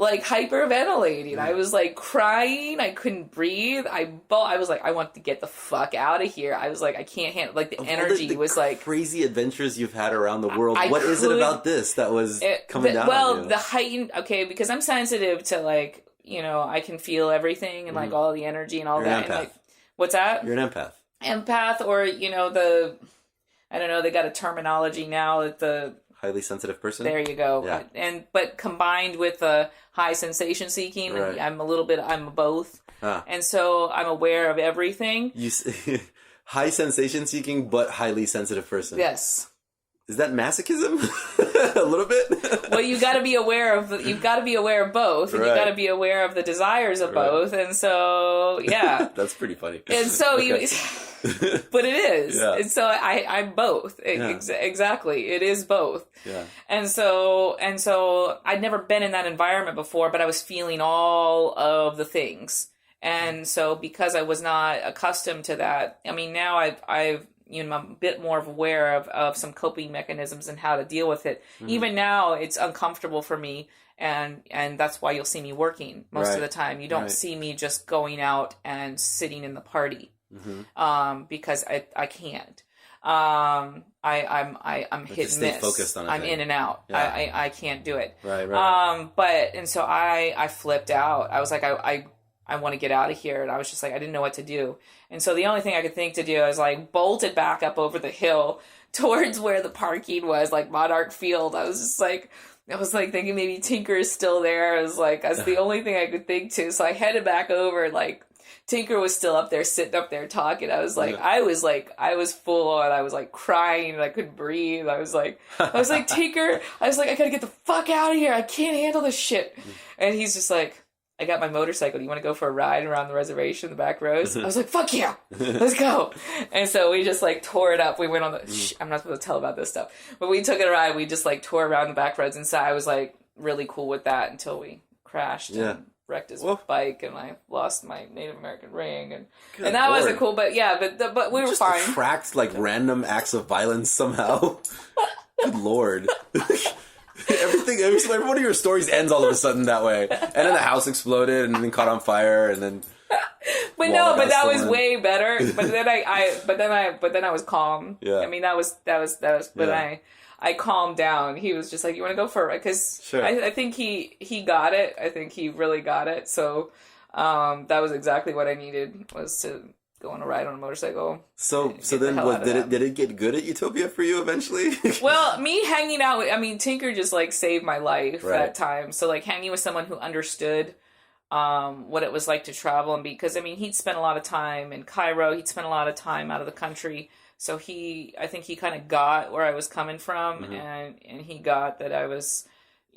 hyperventilating. I was like crying. I couldn't breathe. I was like, I want to get the fuck out of here. I was like, I can't handle, like the energy was like crazy adventures you've had around the world. What is it about this that was coming down? Well, the heightened, okay, because I'm sensitive to like, you know, I can feel everything and like all the energy and all that. And like, what's that? You're an empath. Empath, or, you know, I don't know, they got a terminology now that the highly sensitive person. There you go. Yeah. But combined with high sensation seeking, right. I'm both. And so I'm aware of everything. High sensation seeking, but highly sensitive person. Yes. Is that masochism? A little bit? Well, you've got to be aware of both, and you've got to be aware of the desires of both, and so, yeah. That's pretty funny. And so but it is. Yeah. And so I'm both. Exactly. It is both. Yeah. And so I'd never been in that environment before, but I was feeling all of the things. And so because I was not accustomed to that, I mean, now I've you know, I'm a bit more aware of some coping mechanisms and how to deal with it. Mm-hmm. Even now, it's uncomfortable for me, and that's why you'll see me working most of the time. You don't see me just going out and sitting in the party, because I can't. I'm hit and miss. Focused on it, I'm in and out. Yeah. I can't do it. Right. And so I flipped out. I was like, I want to get out of here. And I was just like, I didn't know what to do. And so the only thing I could think to do, I was like bolted back up over the hill towards where the parking was, like Monarch Field. I was thinking maybe Tinker is still there. I was like, that's the only thing I could think to. So I headed back over, like Tinker was still up there, sitting up there talking. I was I was full on. I was like crying and I couldn't breathe. I was like, Tinker, I gotta get the fuck out of here. I can't handle this shit. And he's just like, I got my motorcycle. Do you want to go for a ride around the reservation, the back roads? I was like, fuck yeah, let's go. And so we just like tore it up. We went on the, I'm not supposed to tell about this stuff, but we took it a ride. We just like tore around the back roads. And so I was like really cool with that until we crashed. Yeah. wrecked his bike, and I lost my Native American ring, and that wasn't cool. But yeah, but we were just fine. Attract like random acts of violence somehow. Good Lord. Every one of your stories ends all of a sudden that way. And then the house exploded and then caught on fire and then. But that was way better. But then I was calm. Yeah. I mean, that was. But I calmed down. He was just like, "You want to go for it?" Because sure. I think he got it. I think he really got it. So that was exactly what I needed, was to go on a ride on a motorcycle. So then did it get good at Utopia for you eventually? Well, me hanging out with, Tinker just like saved my life that time. So like hanging with someone who understood what it was like to travel, and because he'd spent a lot of time in Cairo, he'd spent a lot of time out of the country. So I think he kind of got where I was coming from, mm-hmm. and he got that I was,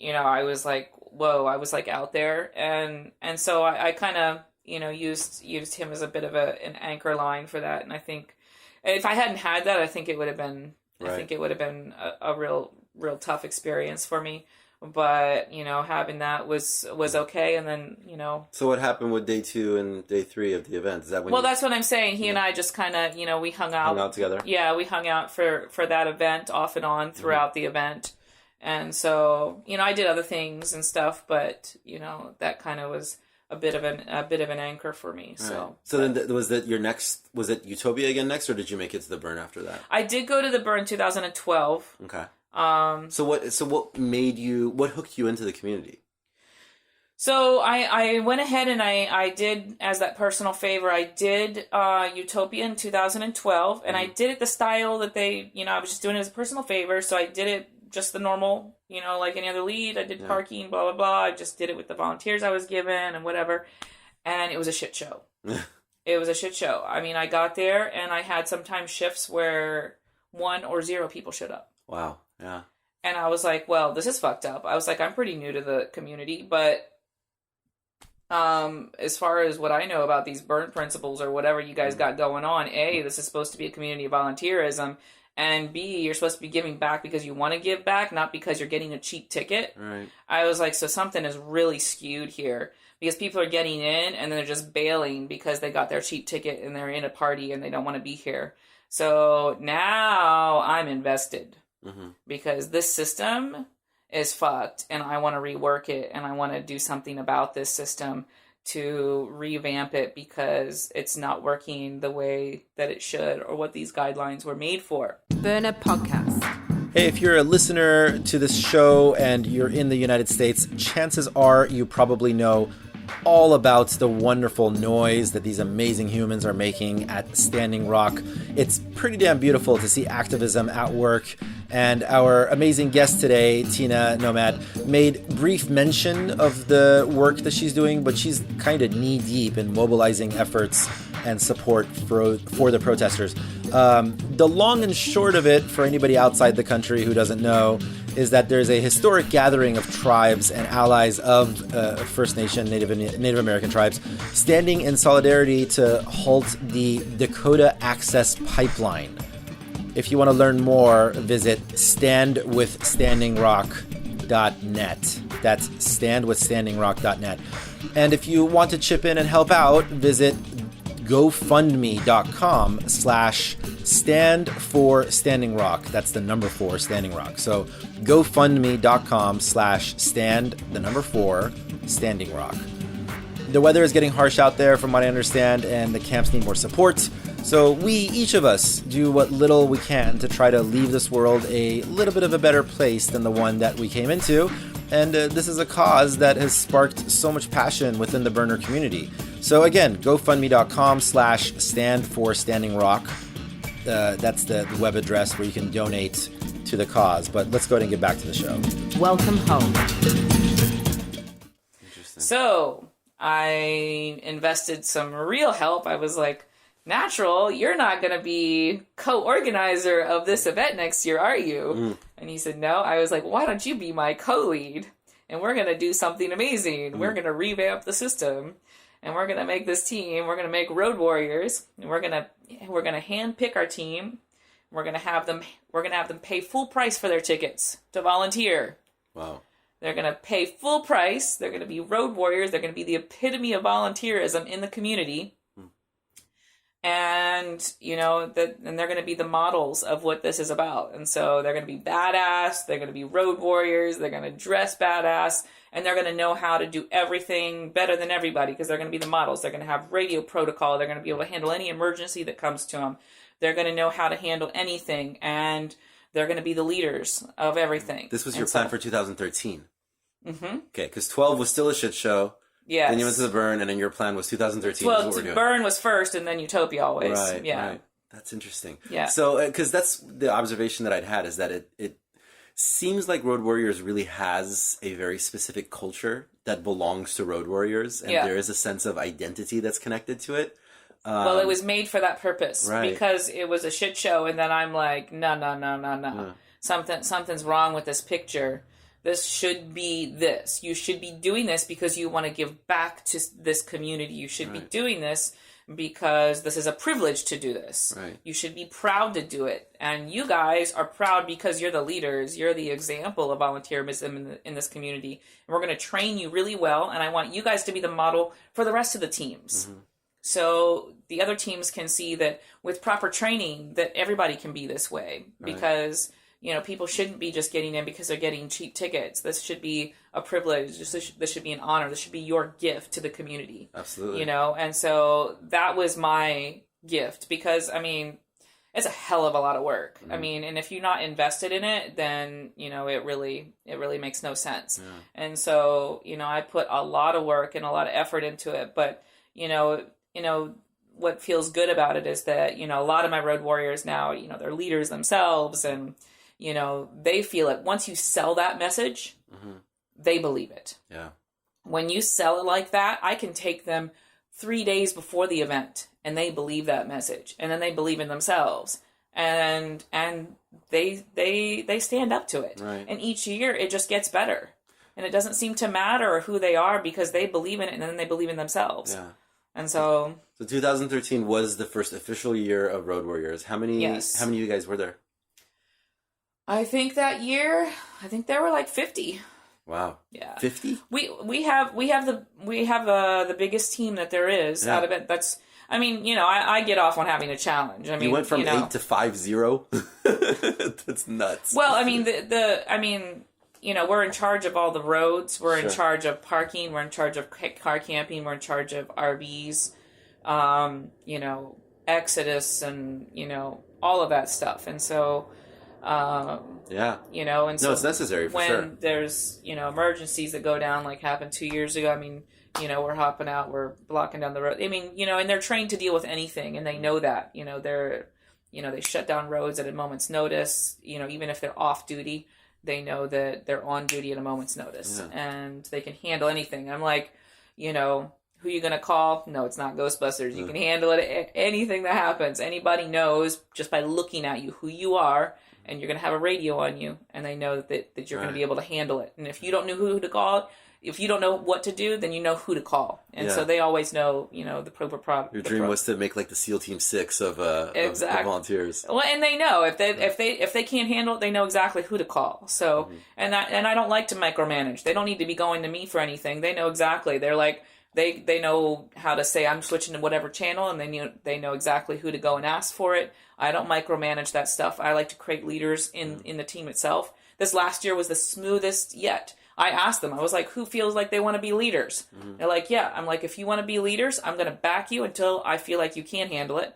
I was like, whoa, I was like out there, and so I kind of, used him as a bit of an anchor line for that. And I think if I hadn't had that, I think it would have been, a real tough experience for me. But, having that was okay. And then, So what happened with day 2 and day 3 of the event? Is that when that's what I'm saying. He and I just kind of, we hung out. Hung out together? Yeah, we hung out for that event off and on throughout mm-hmm. the event. And so, I did other things and stuff, but, that kind of was a bit of an anchor for me. So, right. Then was it Utopia again next, or did you make it to the Burn after that? I did go to the Burn 2012. Okay. So what hooked you into the community? So I went ahead and I did, as that personal favor, I did Utopia in 2012, and mm-hmm. I did it the style that they, I was just doing it as a personal favor. So I did it just the normal, like any other lead. I did parking, blah, blah, blah. I just did it with the volunteers I was given and whatever. And it was a shit show. It was a shit show. I got there and I had sometimes shifts where 1 or 0 people showed up. Wow. Yeah. And I was like, well, this is fucked up. I was like, I'm pretty new to the community, but as far as what I know about these Burn principles or whatever you guys got going on, A, this is supposed to be a community of volunteerism, and B, you're supposed to be giving back because you want to give back, not because you're getting a cheap ticket. Right. I was like, so something is really skewed here, because people are getting in and then they're just bailing because they got their cheap ticket and they're in a party and they don't want to be here. So now I'm invested. Mm-hmm. Because this system is fucked and I want to rework it, and I want to do something about this system to revamp it because it's not working the way that it should or what these guidelines were made for. Burner Podcast. Hey, if you're a listener to this show and you're in the United States, chances are you probably know all about the wonderful noise that these amazing humans are making at Standing Rock. It's pretty damn beautiful to see activism at work. And our amazing guest today, Tina-Nomad, made brief mention of the work that she's doing, but she's kind of knee-deep in mobilizing efforts and support for the protesters. The long and short of it, for anybody outside the country who doesn't know, is that there's a historic gathering of tribes and allies of First Nation, Native American tribes, standing in solidarity to halt the Dakota Access Pipeline. If you want to learn more, visit standwithstandingrock.net. That's standwithstandingrock.net. And if you want to chip in and help out, visit gofundme.com/stand for Standing Rock. That's the number 4 Standing Rock. So gofundme.com/stand the number 4 Standing Rock. The weather is getting harsh out there from what I understand, and the camps need more support. So each of us, do what little we can to try to leave this world a little bit of a better place than the one that we came into. And this is a cause that has sparked so much passion within the burner community. So again, gofundme.com/stand for Standing Rock. That's the web address where you can donate to the cause. But let's go ahead and get back to the show. Welcome home. Interesting. So I invested some real help. I was like, Natural, you're not going to be co-organizer of this event next year, are you? Mm. And he said, no. I was like, why don't you be my co-lead? And we're going to do something amazing. We're going to revamp the system. And we're going to make this team. We're going to make road warriors. And we're going to handpick our team. We're going to have them pay full price for their tickets to volunteer. Wow. They're going to pay full price. They're going to be road warriors. They're going to be the epitome of volunteerism in the community. And, you know, and they're going to be the models of what this is about. And so they're going to be badass. They're going to be road warriors. They're going to dress badass. And they're going to know how to do everything better than everybody because they're going to be the models. They're going to have radio protocol. They're going to be able to handle any emergency that comes to them. They're going to know how to handle anything. And they're going to be the leaders of everything. This was your plan for 2013. Mm-hmm. Okay, because 12 was still a shit show. Yes. Then you went to the burn, and then your plan was 2013. Well, burn was first, and then Utopia always. Right, yeah. Right. That's interesting. Yeah. So, because that's the observation that I'd had, is that it seems like Road Warriors really has a very specific culture that belongs to Road Warriors, and there is a sense of identity that's connected to it. Well, it was made for that purpose, right. Because it was a shit show, and then I'm like, no. Something's wrong with this picture. This should be this. You should be doing this because you want to give back to this community. You should be doing this because this is a privilege to do this. Right. You should be proud to do it. And you guys are proud because you're the leaders. You're the example of volunteerism in this community. And we're going to train you really well. And I want you guys to be the model for the rest of the teams. Mm-hmm. So the other teams can see that with proper training that everybody can be this way. Because... you know, people shouldn't be just getting in because they're getting cheap tickets. This should be a privilege. This should be an honor. This should be your gift to the community. Absolutely. You know, and so that was my gift because, I mean, it's a hell of a lot of work. I mean, and if you're not invested in it, then, you know, it really makes no sense. Yeah. And so, you know, I put a lot of work and a lot of effort into it. But, you know, what feels good about it is that, you know, a lot of my road warriors now, you know, they're leaders themselves and, you know, they feel it. Once you sell that message, they believe it. Yeah. When you sell it like that, I can take them 3 days before the event and they believe that message. And then they believe in themselves. And they stand up to it. Right. And each year it just gets better. And it doesn't seem to matter who they are because they believe in it and then they believe in themselves. Yeah. And so 2013 was the first official year of Road Warriors. How many of you guys were there? I think that year, there were like 50. Wow. Yeah. 50? We have the biggest team that there is out of it. That's, I mean, you know, I get off on having a challenge. I mean, you went from 8 to 5-0. That's nuts. Well, I mean, I mean, you know, we're in charge of all the roads. We're in charge of parking. We're in charge of car camping. We're in charge of RVs, you know, Exodus and, you know, all of that stuff. And so, you know, and so it's necessary for sure. When there's, you know, emergencies that go down, like happened 2 years ago, I mean, you know, we're hopping out, we're blocking down the road. I mean, you know, and they're trained to deal with anything, and they know that, you know, they shut down roads at a moment's notice, you know, even if they're off duty, they know that they're on duty at a moment's notice, and they can handle anything. I'm like, you know, who you going to call? No, it's not Ghostbusters. You can handle it, anything that happens. Anybody knows just by looking at you who you are, and you're going to have a radio on you, and they know that you're going to be able to handle it. And if you don't know who to call, if you don't know what to do, then you know who to call. And so they always know, you know, the proper problem. Your dream was to make like the SEAL Team 6 of volunteers. Well, and they know if they can't handle it, they know exactly who to call. So, and I don't like to micromanage. They don't need to be going to me for anything. They know exactly. They're like, they know how to say, I'm switching to whatever channel, and they know exactly who to go and ask for it. I don't micromanage that stuff. I like to create leaders in the team itself. This last year was the smoothest yet. I asked them, I was like, who feels like they want to be leaders? They're like, yeah. I'm like, if you want to be leaders, I'm going to back you until I feel like you can handle it.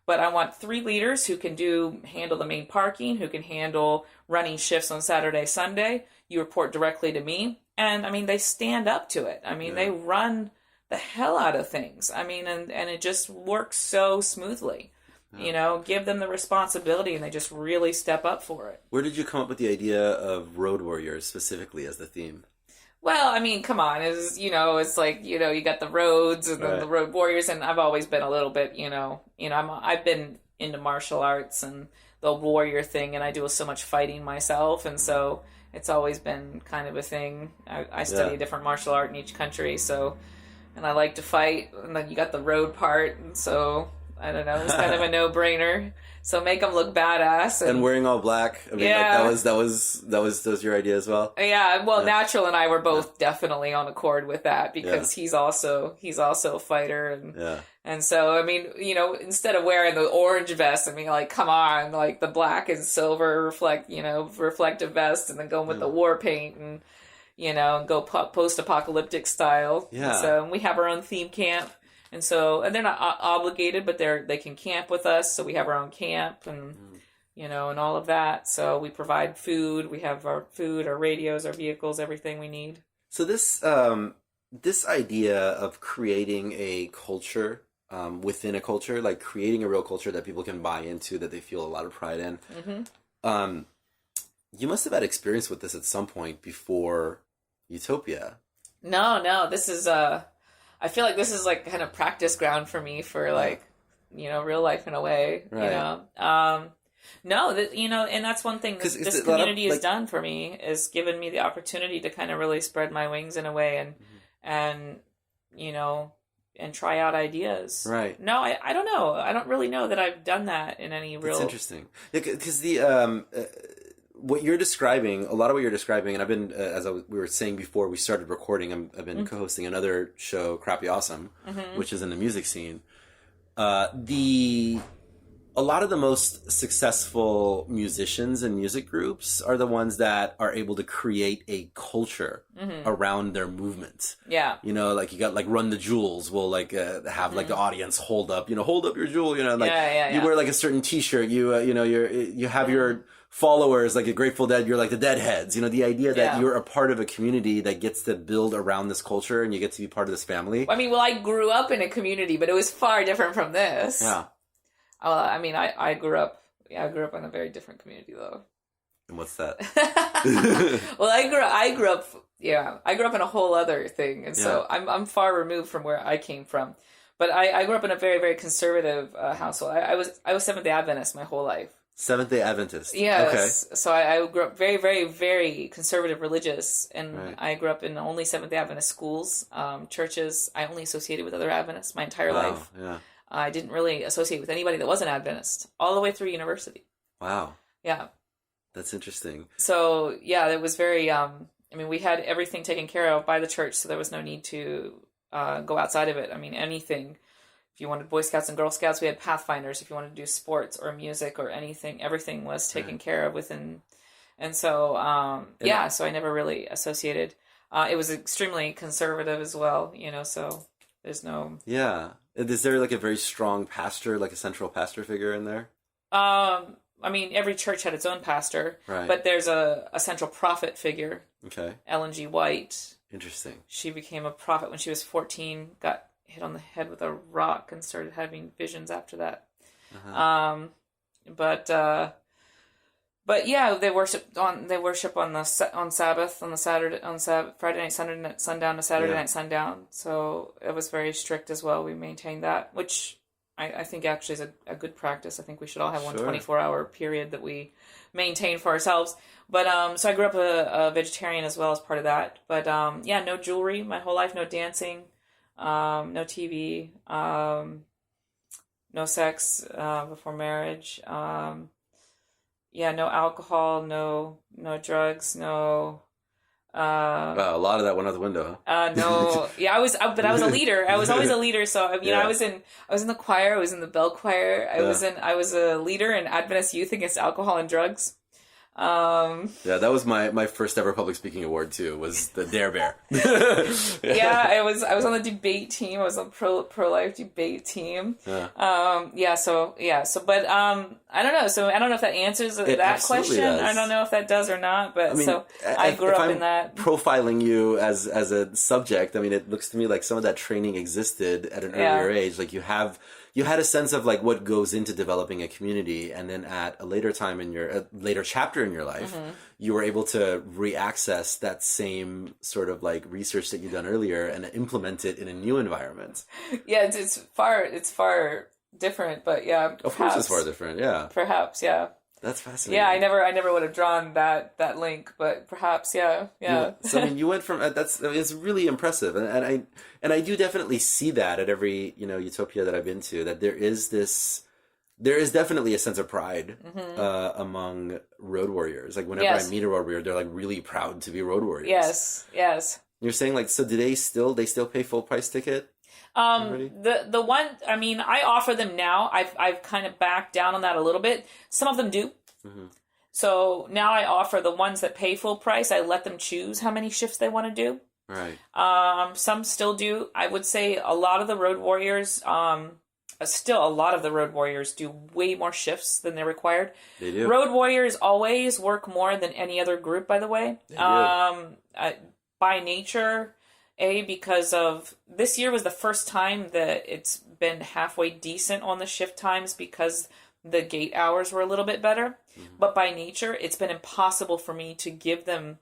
But I want 3 leaders who can handle the main parking, who can handle running shifts on Saturday, Sunday. You report directly to me. And I mean, they stand up to it. I mean, they run the hell out of things. I mean, and it just works so smoothly. You know, give them the responsibility and they just really step up for it. Where did you come up with the idea of Road Warriors specifically as the theme? Well, I mean, come on. It's like, you know, you got the roads and then the Road Warriors, and I've always been a little bit, I've been into martial arts and the warrior thing, and I do so much fighting myself, and so it's always been kind of a thing. I study a different martial art in each country, so, and I like to fight, and then you got the road part, and so I don't know. It was kind of a no-brainer. So make them look badass and wearing all black. I mean, like that was your idea as well. Yeah. Well, Natural and I were both definitely on accord with that because he's also a fighter and so I mean, you know, instead of wearing the orange vest, I mean, like, come on, like the black and silver reflective vest, and then going with the war paint and you know, go post-apocalyptic style. Yeah. And so we have our own theme camp. And they're not obligated, but they can camp with us. So we have our own camp and, you know, and all of that. So we provide food. We have our food, our radios, our vehicles, everything we need. So this idea of creating a culture within a culture, like creating a real culture that people can buy into, that they feel a lot of pride in. Mm-hmm. You must have had experience with this at some point before Utopia. No, this is I feel like this is like kind of practice ground for me for like, you know, real life in a way, right. You know. You know, and that's one thing this community has done for me, is given me the opportunity to kind of really spread my wings in a way and you know, and try out ideas. Right. No, I don't know. I don't really know that I've done that in any real... It's interesting. Because what you're describing, a lot of what you're describing, and I've been, we were saying before we started recording, I've been co-hosting another show, Crappy Awesome, which is in the music scene. A lot of the most successful musicians and music groups are the ones that are able to create a culture around their movement. Yeah. You know, like you got like Run the Jewels will like have like the audience hold up your jewel, you know, like you wear like a certain t-shirt, you have your followers like a Grateful Dead, you're like the Deadheads, you know, the idea that you're a part of a community that gets to build around this culture and you get to be part of this family. I mean, well, I grew up in a community, but it was far different from this. Yeah. I mean, I grew up in a very different community though. And what's that? Well, I grew up in a whole other thing. And so I'm far removed from where I came from, but I grew up in a very, very conservative household. I was Seventh-day Adventist my whole life. Seventh-day Adventist. Yes. Okay. So I grew up very, very, very conservative religious, and I grew up in only Seventh-day Adventist schools, churches. I only associated with other Adventists my entire life. Yeah. I didn't really associate with anybody that wasn't Adventist all the way through university. Wow. Yeah. That's interesting. So, yeah, it was very, I mean, we had everything taken care of by the church, so there was no need to go outside of it. I mean, anything. If you wanted Boy Scouts and Girl Scouts, we had Pathfinders. If you wanted to do sports or music or anything, everything was taken care of within. And so, so I never really associated. It was extremely conservative as well, you know, so there's no... Yeah. Is there like a very strong pastor, like a central pastor figure in there? I mean, every church had its own pastor, right. But there's a central prophet figure. Okay. Ellen G. White. Interesting. She became a prophet when she was 14, got hit on the head with a rock and started having visions after that. Uh-huh. But yeah, they worship on Sabbath, Friday night sundown to Saturday night sundown. So it was very strict as well. We maintained that, which I think actually is a good practice. I think we should all have one 24-hour period that we maintain for ourselves. But so I grew up a vegetarian as well as part of that. But no jewelry my whole life, no dancing, no TV, no sex before marriage. No alcohol, no drugs, no. Wow, a lot of that went out the window. Huh? No, yeah, I was a leader. I was always a leader. So I was in the choir. I was in the bell choir. I was a leader in Adventist Youth Against Alcohol and Drugs. That was my first ever public speaking award too, was the Dare Bear. I was on the debate team. I was on pro-life debate team. But I don't know. So I don't know if that answers that question. Does. I don't know if that does or not, but I mean, so I grew up in that. Profiling you as a subject, I mean, it looks to me like some of that training existed at an earlier age. Like you had a sense of like what goes into developing a community, and then at a later time in a later chapter in your life, you were able to re-access that same sort of like research that you'd done earlier and implement it in a new environment. Yeah, it's far different, but yeah. Of course it's far different, yeah. Perhaps, yeah. That's fascinating. Yeah, I never would have drawn that link, but perhaps, yeah. So I mean, you went from it's really impressive, and I do definitely see that at every utopia that I've been to, that there is definitely a sense of pride among road warriors. Like whenever I meet a road warrior, they're like really proud to be road warriors. Yes. You're saying like, so do they still pay full price ticket? The one, I mean, I offer them now. I've kind of backed down on that a little bit. Some of them do. Mm-hmm. So now I offer the ones that pay full price. I let them choose how many shifts they want to do. Right. Some still do. I would say a lot of the road warriors, do way more shifts than they're required. They do. Road warriors always work more than any other group, by the way. They do. By nature, because of this year was the first time that it's been halfway decent on the shift times because the gate hours were a little bit better. Mm-hmm. But by nature, it's been impossible for me to give them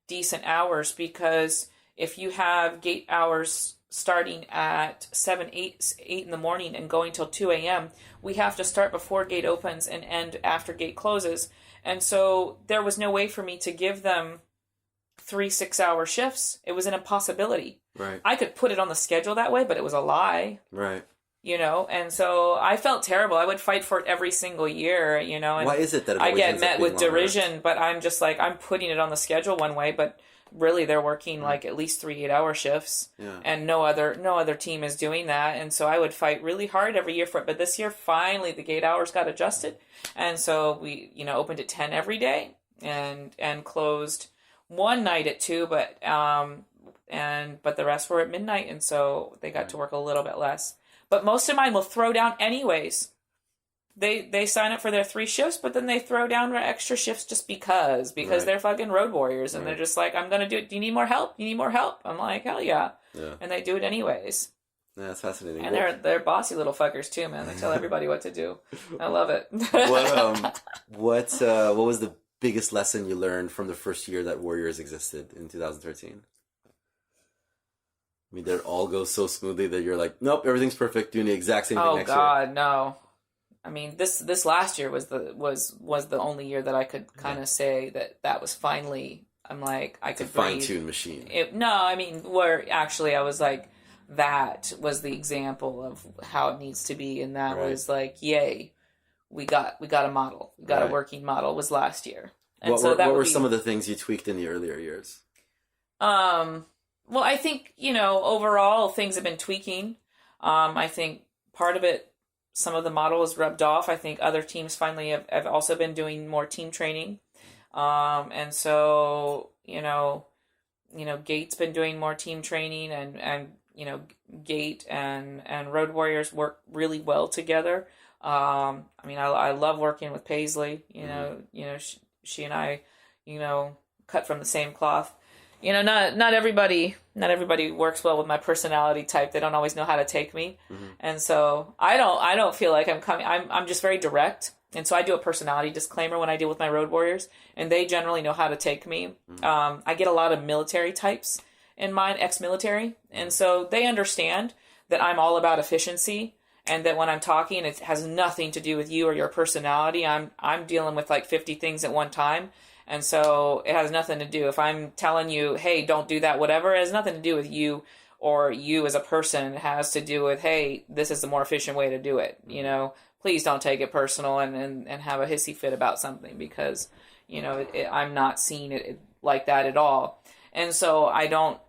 decent hours, because if you have gate hours starting at 8 in the morning and going till 2 a.m., we have to start before gate opens and end after gate closes. And so there was no way for me to give them 3 6-hour shifts. It was an impossibility. Right. I could put it on the schedule that way, but it was a lie. Right. And so I felt terrible. I would fight for it every single year, and why is it that I get met with derision, but I'm just like, I'm putting it on the schedule one way, but really they're working like at least 3 8-hour shifts, and no other team is doing that. And so I would fight really hard every year for it. But this year, finally, the gate hours got adjusted. And so we, opened at 10 every day and closed one night at 2, but the rest were at midnight. And so they got to work a little bit less. But most of mine will throw down anyways. They sign up for their 3 shifts, but then they throw down their extra shifts just because they're fucking road warriors, and they're just like, I'm going to do it. Do you need more help? You need more help? I'm like, hell yeah. And they do it anyways. Yeah, that's fascinating. And they're bossy little fuckers too, man. They tell everybody what to do. I love it. What was the biggest lesson you learned from the first year that Warriors existed in 2013? I mean, did it all go so smoothly that you're like, nope, everything's perfect, doing the exact same thing next year? Oh God, no. I mean, this last year was the only year that I could kind of say that was finally. I'm like, I could breathe. Fine-tuned machine. Where actually I was like, that was the example of how it needs to be, and that was like, yay, we got a model, we got a working model. Was last year. And what were some of the things you tweaked in the earlier years? Well, I think overall things have been tweaking. I think part of it. Some of the model is rubbed off. I think other teams finally have also been doing more team training. And so, Gate's been doing more team training, and Gate and Road Warriors work really well together. I mean, I love working with Paisley, she and I, cut from the same cloth. Not everybody works well with my personality type. They don't always know how to take me. Mm-hmm. And so I don't feel like I'm coming. I'm just very direct. And so I do a personality disclaimer when I deal with my road warriors, and they generally know how to take me. Mm-hmm. I get a lot of military types in mine, ex-military. And so they understand that I'm all about efficiency, and that when I'm talking, it has nothing to do with you or your personality. I'm dealing with like 50 things at one time. And so it has nothing to do. If I'm telling you, hey, don't do that, whatever, it has nothing to do with you or you as a person. It has to do with, hey, this is the more efficient way to do it. Please don't take it personal and have a hissy fit about something, because, I'm not seeing it like that at all. And so I don't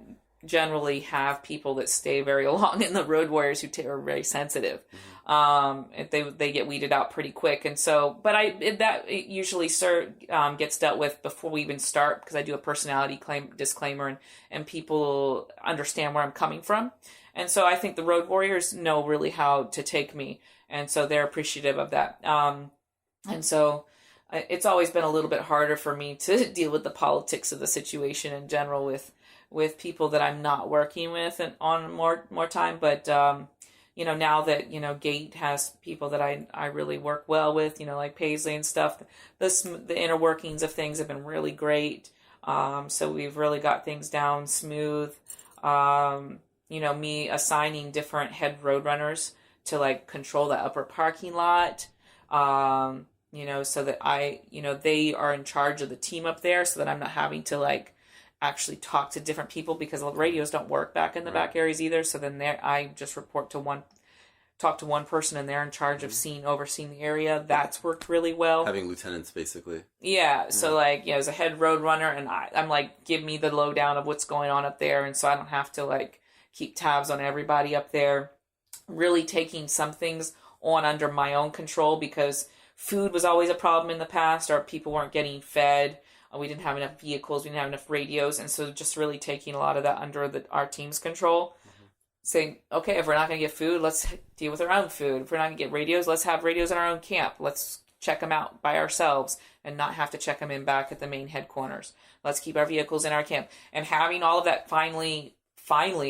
generally have people that stay very long in the road warriors who are very sensitive. They get weeded out pretty quick. And so, but it usually gets dealt with before we even start, because I do a personality disclaimer, and people understand where I'm coming from. And so I think the road warriors know really how to take me. And so they're appreciative of that. And so it's always been a little bit harder for me to deal with the politics of the situation in general with people that I'm not working with and on more time. But, now that, Gate has people that I really work well with, like Paisley and stuff, the inner workings of things have been really great. So we've really got things down smooth. Me assigning different head road runners to like control the upper parking lot. so that they are in charge of the team up there, so that I'm not having to like actually talk to different people, because the radios don't work back in the back areas either. So then I just talk to one person, and they're in charge of overseeing the area. That's worked really well. Having lieutenants, basically. Yeah. So like, as a head road runner, and I'm like, give me the lowdown of what's going on up there. And so I don't have to like keep tabs on everybody up there. Really taking some things on under my own control, because food was always a problem in the past, or people weren't getting fed. We didn't have enough vehicles. We didn't have enough radios. And so just really taking a lot of that under our team's control. Saying, okay, if we're not going to get food, let's deal with our own food. If we're not going to get radios, let's have radios in our own camp. Let's check them out by ourselves and not have to check them in back at the main headquarters. Let's keep our vehicles in our camp. And having all of that finally,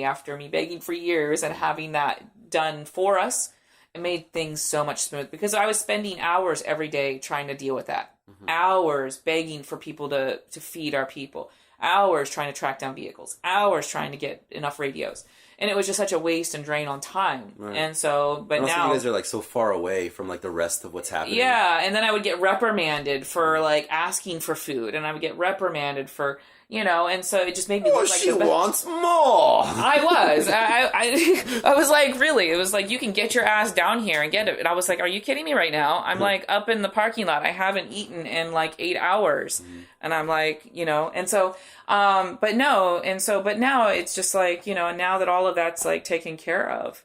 after me begging for years and having that done for us, it made things so much smooth, because I was spending hours every day trying to deal with that. Hours begging for people to feed our people. Hours trying to track down vehicles. Hours trying to get enough radios. And it was just such a waste and drain on time. Right. And so, but and also now... you guys are like so far away from like the rest of what's happening. Yeah, and then I would get reprimanded for like asking for food. And I would get reprimanded for, and so it just made me look like... she wants more! I was. I was like, really? It was like, you can get your ass down here and get it. And I was like, are you kidding me right now? I'm like up in the parking lot. I haven't eaten in like 8 hours. And I'm like, and so... but now it's just like, and now that all of that's like taken care of,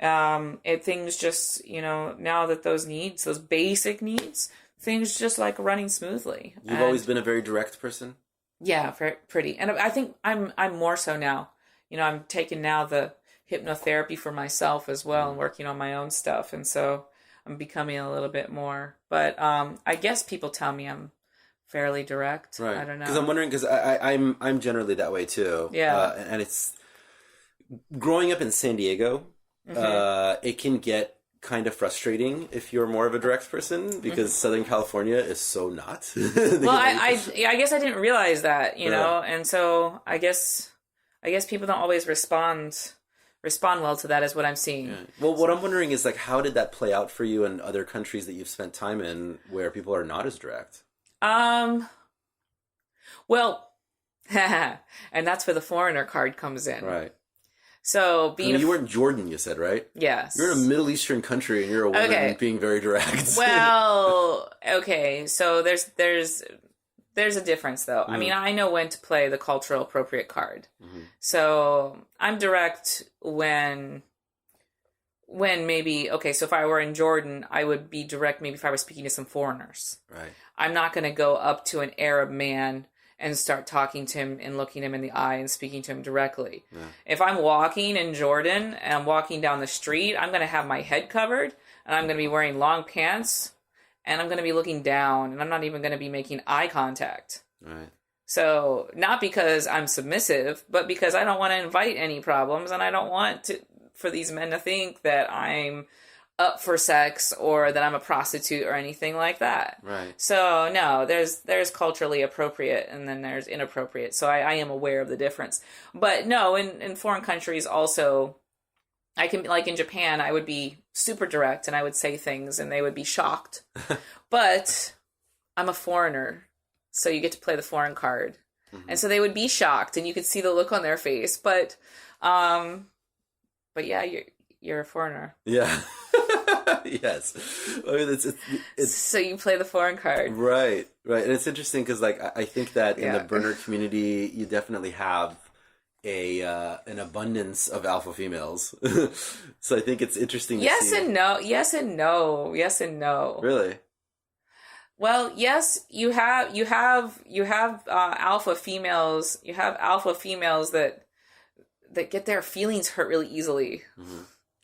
things just, now that those basic needs, things just like running smoothly. You've always been a very direct person? Yeah, pretty. And I think I'm more so now. I'm taking now the hypnotherapy for myself as well and working on my own stuff. And so I'm becoming a little bit more, but I guess people tell me I'm fairly direct. Right. I don't know. Because I'm wondering, because I'm generally that way too. Yeah. And it's growing up in San Diego. It can get kind of frustrating if you're more of a direct person, because Southern California is so not. Well, I guess I didn't realize that, know, and so I guess people don't always respond well to that, is what I'm seeing. Yeah. Well, what I'm wondering is like, how did that play out for you in other countries that you've spent time in where people are not as direct? Well, and that's where the foreigner card comes in. Right. So you were in Jordan, you said, right? Yes. You're in a Middle Eastern country and you're a woman being very direct. Well, okay. So there's a difference though. I mean, I know when to play the cultural appropriate card. So I'm direct when maybe, so if I were in Jordan, I would be direct maybe if I was speaking to some foreigners. Right. I'm not going to go up to an Arab man and start talking to him and looking him in the eye and speaking to him directly. Yeah. If I'm walking in Jordan and I'm walking down the street, I'm going to have my head covered and I'm going to be wearing long pants and I'm going to be looking down and I'm not even going to be making eye contact. Right. So not because I'm submissive, but because I don't want to invite any problems and I don't want for these men to think that I'm up for sex or that I'm a prostitute or anything like that. Right. So no, there's culturally appropriate and then there's inappropriate. So I am aware of the difference. But no, in foreign countries also, I can, like in Japan, I would be super direct and I would say things and they would be shocked. But I'm a foreigner, so you get to play the foreign card. And so they would be shocked and you could see the look on their face. But yeah, you're a foreigner. Yeah. Yes. I mean, it's so you play the foreign card. Right. And it's interesting because, like, I think that in the burner community, you definitely have an abundance of alpha females. So I think it's interesting to see. Yes and no. Yes and no. Really? Well, yes, you have alpha females. You have alpha females that get their feelings hurt really easily.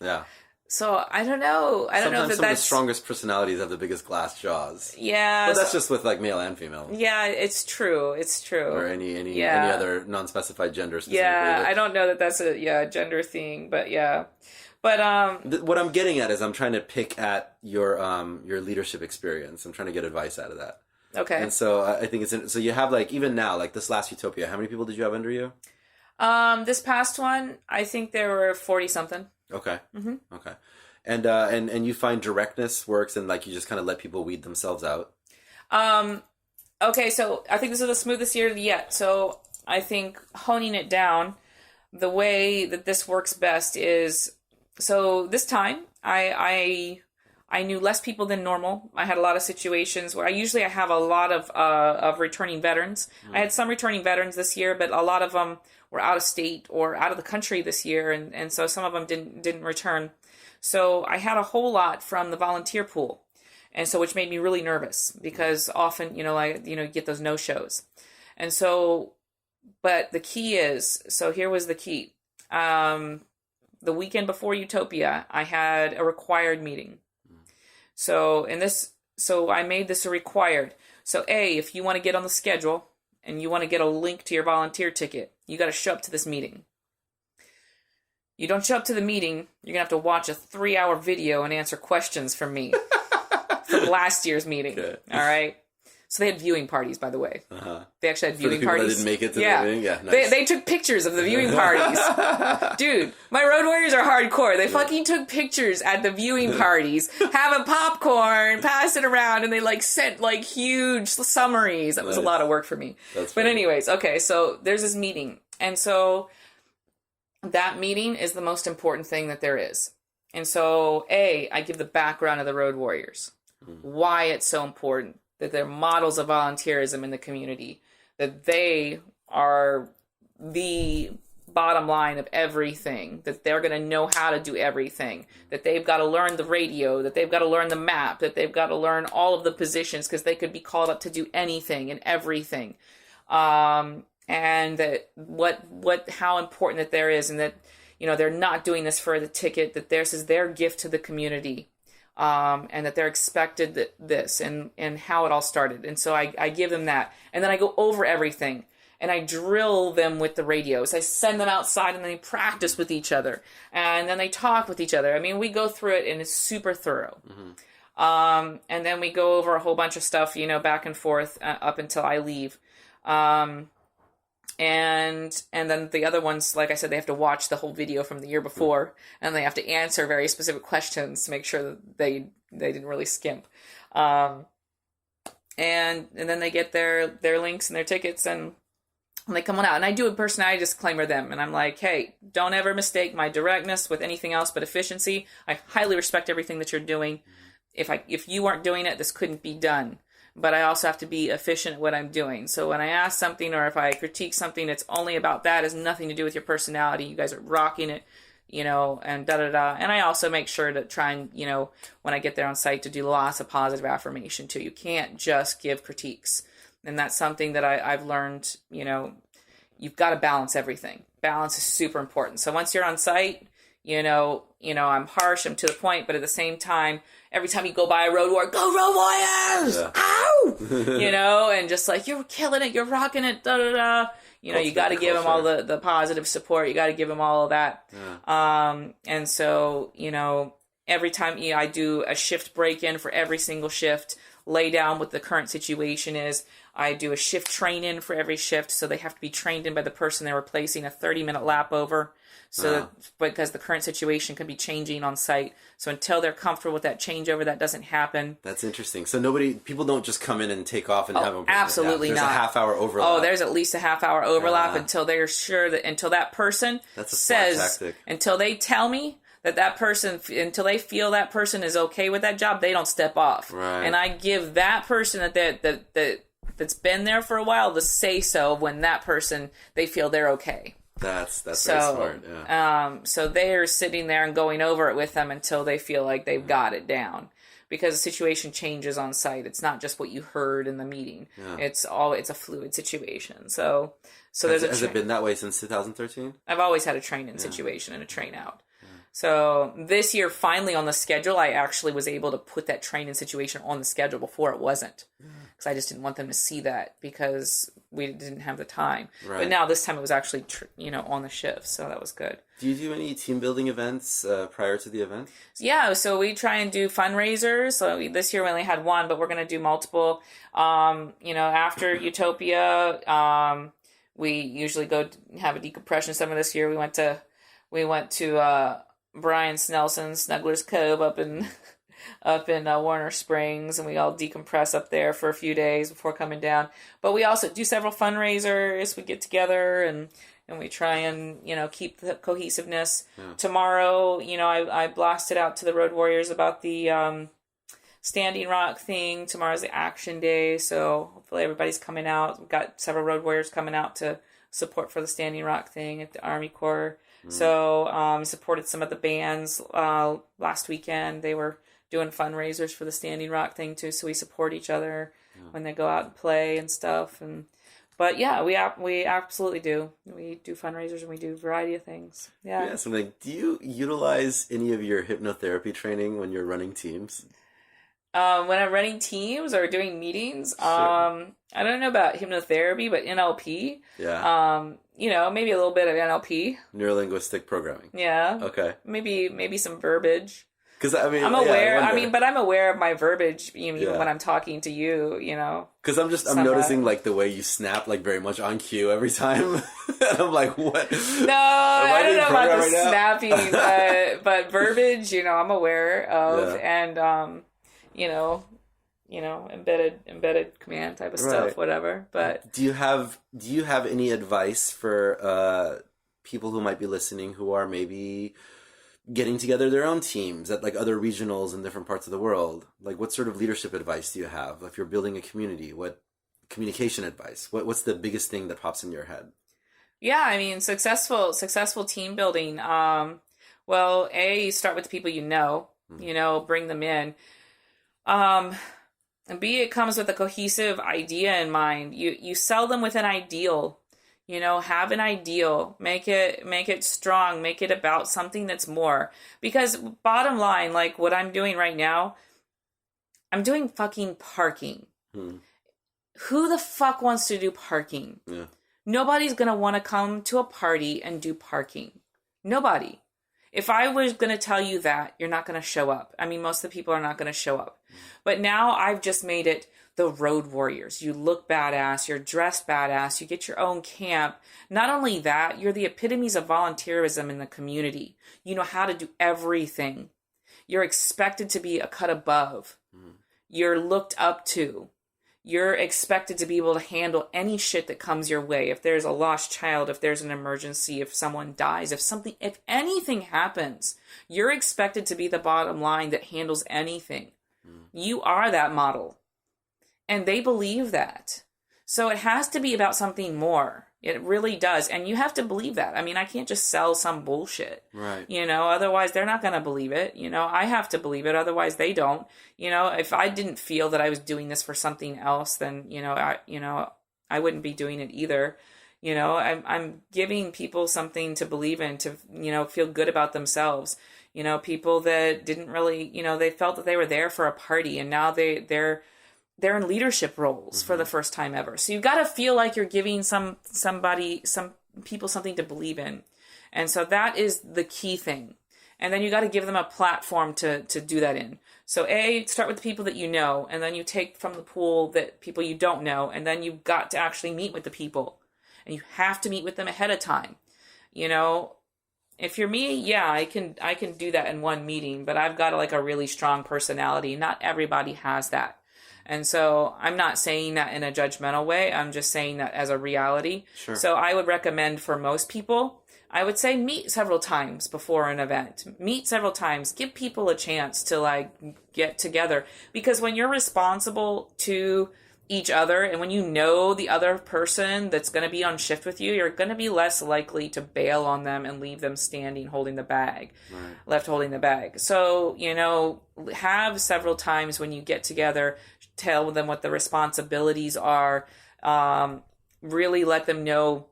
Yeah. So I don't know. I don't know if some of the strongest personalities have the biggest glass jaws. Yeah. But that's just with like male and female. Yeah, it's true. Or any other non-specified gender specifically. Yeah, I don't know that that's a gender thing, but yeah. But what I'm getting at is I'm trying to pick at your leadership experience. I'm trying to get advice out of that. Okay. And so I think so you have like, even now, like this last Utopia, how many people did you have under you? This past one, I think there were 40 something. Okay. Okay. And you find directness works, and like you just kind of let people weed themselves out. Okay, so I think this is the smoothest year yet. So I think honing it down, the way that this works best is, so this time I knew less people than normal. I had a lot of situations where I have a lot of returning veterans. I had some returning veterans this year, but a lot of them were out of state or out of the country this year, and so some of them didn't return. So I had a whole lot from the volunteer pool. And so, which made me really nervous because often, you get those no-shows. And so, but the key is, so here was the key. The weekend before Utopia, I had a required meeting. So I made this a required. So if you want to get on the schedule and you want to get a link to your volunteer ticket, you got to show up to this meeting. You don't show up to the meeting, you're going to have to watch a 3-hour video and answer questions from me. From last year's meeting. Okay. All right. So they had viewing parties, by the way. Uh-huh. They actually had viewing parties. That didn't make it to the meeting? Yeah, nice. They took pictures of the viewing parties. Dude, my Road Warriors are hardcore. They fucking took pictures at the viewing parties, have a popcorn, pass it around, and they sent huge summaries. That was a lot of work for me. But anyways, okay, so there's this meeting. And so that meeting is the most important thing that there is. And so I give the background of the Road Warriors. Why it's so important, that they're models of volunteerism in the community, that they are the bottom line of everything, that they're going to know how to do everything, that they've got to learn the radio, that they've got to learn the map, that they've got to learn all of the positions because they could be called up to do anything and everything. And that how important that there is, and that, they're not doing this for the ticket, that this is their gift to the community. And that they're expected this and how it all started. And so I give them that. And then I go over everything and I drill them with the radios. I send them outside and they practice with each other. And then they talk with each other. I mean, we go through it and it's super thorough. Mm-hmm. And then we go over a whole bunch of stuff, back and forth up until I leave. And then the other ones, like I said, they have to watch the whole video from the year before, and they have to answer very specific questions to make sure that they didn't really skimp. And then they get their links and their tickets, and they come on out. And I do a personality disclaimer them, and I'm like, hey, don't ever mistake my directness with anything else but efficiency. I highly respect everything that you're doing. If you weren't doing it, this couldn't be done. But I also have to be efficient at what I'm doing. So when I ask something or if I critique something, it's only about that. It has nothing to do with your personality. You guys are rocking it, and da-da-da. And I also make sure to try and, when I get there on site, to do lots of positive affirmation too. You can't just give critiques. And that's something that I've learned, you've got to balance everything. Balance is super important. So once you're on site, I'm harsh, I'm to the point, but at the same time, every time you go by a road warrior, go Road Warriors! Yeah. Ow! And just you're killing it, you're rocking it, da-da-da. You got to give them all the positive support. You got to give them all of that. Yeah. And so, every time I do a shift break-in for every single shift, lay down what the current situation is. I do a shift train-in for every shift, so they have to be trained in by the person they're replacing, a 30-minute lap over. So because the current situation can be changing on site. So until they're comfortable with that changeover, that doesn't happen. That's interesting. So people don't just come in and take off and have them. Absolutely not. There's a half-hour overlap. Oh, there's at least a half-hour overlap until they're sure until that person says, until they tell me that person, until they feel that person is okay with that job, they don't step off. Right. And I give that person that's been there for a while the say so when that person, they feel they're okay. That's very smart. Yeah. So they're sitting there and going over it with them until they feel like they've got it down, because the situation changes on site. It's not just what you heard in the meeting. Yeah. It's a fluid situation. So has it been that way since 2013? I've always had a train-in situation and a train-out. Yeah. So this year, finally on the schedule, I actually was able to put that train-in situation on the schedule. Before it wasn't, because I just didn't want them to see that because we didn't have the time. Right. But now this time it was actually, on the shift. So that was good. Do you do any team building events prior to the event? Yeah. So we try and do fundraisers. So this year we only had one, but we're going to do multiple. After Utopia, we usually go have a decompression. Some of this year we went to Brian Snelson, Snuggler's Cove up in Warner Springs, and we all decompress up there for a few days before coming down. But we also do several fundraisers. We get together and we try and, keep the cohesiveness. Yeah. Tomorrow, I blasted out to the Road Warriors about the Standing Rock thing. Tomorrow's the action day, so hopefully everybody's coming out. We've got several Road Warriors coming out to support for the Standing Rock thing at the Army Corps. So supported some of the bands last weekend. They were doing fundraisers for the Standing Rock thing too, so we support each other when they go out and play and stuff. But yeah, we absolutely do. We do fundraisers and we do a variety of things. Yeah. So do you utilize any of your hypnotherapy training when you're running teams? When I'm running teams or doing meetings, sure. I don't know about hypnotherapy, but NLP. Yeah. Maybe a little bit of NLP. Neurolinguistic programming. Yeah. Okay. Maybe some verbiage. Because I'm aware. But I'm aware of my verbiage even when I'm talking to you. Because I'm noticing like the way you snap like very much on cue every time, and I'm like, what? No, I don't know about the snapping, but verbiage, I'm aware of, and embedded command type of stuff, whatever. But do you have any advice for people who might be listening who are maybe getting together their own teams at like other regionals in different parts of the world? Like, what sort of leadership advice do you have if you're building a community? What communication advice? What's the biggest thing that pops in your head? Yeah, I mean, successful team building. Well, you start with the people bring them in. And B, it comes with a cohesive idea in mind. You sell them with an ideal. Have an ideal, make it strong, make it about something that's more. Because bottom line, like what I'm doing right now, I'm doing fucking parking. Who the fuck wants to do parking? Yeah. Nobody's going to want to come to a party and do parking. Nobody. If I was going to tell you that, you're not going to show up. I mean, most of the people are not going to show up. But now I've just made it the Road Warriors. You look badass, you're dressed badass, you get your own camp. Not only that, you're the epitomes of volunteerism in the community. You know how to do everything. You're expected to be a cut above. You're looked up to. You're expected to be able to handle any shit that comes your way. If there's a lost child, if there's an emergency, if someone dies, if anything happens, you're expected to be the bottom line that handles anything. You are that model. And they believe that. So it has to be about something more. It really does. And you have to believe that. I mean, I can't just sell some bullshit. Right. Otherwise they're not going to believe it. I have to believe it. Otherwise they don't. If I didn't feel that I was doing this for something else, then, I wouldn't be doing it either. I'm giving people something to believe in, to, feel good about themselves. People that didn't really, they felt that they were there for a party, and now they're in leadership roles for the first time ever. So you've got to feel like you're giving some people something to believe in. And so that is the key thing. And then you got to give them a platform to do that in. So start with the people that you know, and then you take from the pool that people you don't know, and then you've got to actually meet with the people. And you have to meet with them ahead of time. If you're me, I can do that in one meeting, but I've got a really strong personality. Not everybody has that. And so I'm not saying that in a judgmental way. I'm just saying that as a reality. Sure. So I would recommend for most people, I would say meet several times before an event. Meet several times. Give people a chance to get together. Because when you're responsible to each other, and when you know the other person that's going to be on shift with you, you're going to be less likely to bail on them and leave them standing holding the bag, left holding the bag. So, have several times when you get together, tell them what the responsibilities are, really let them know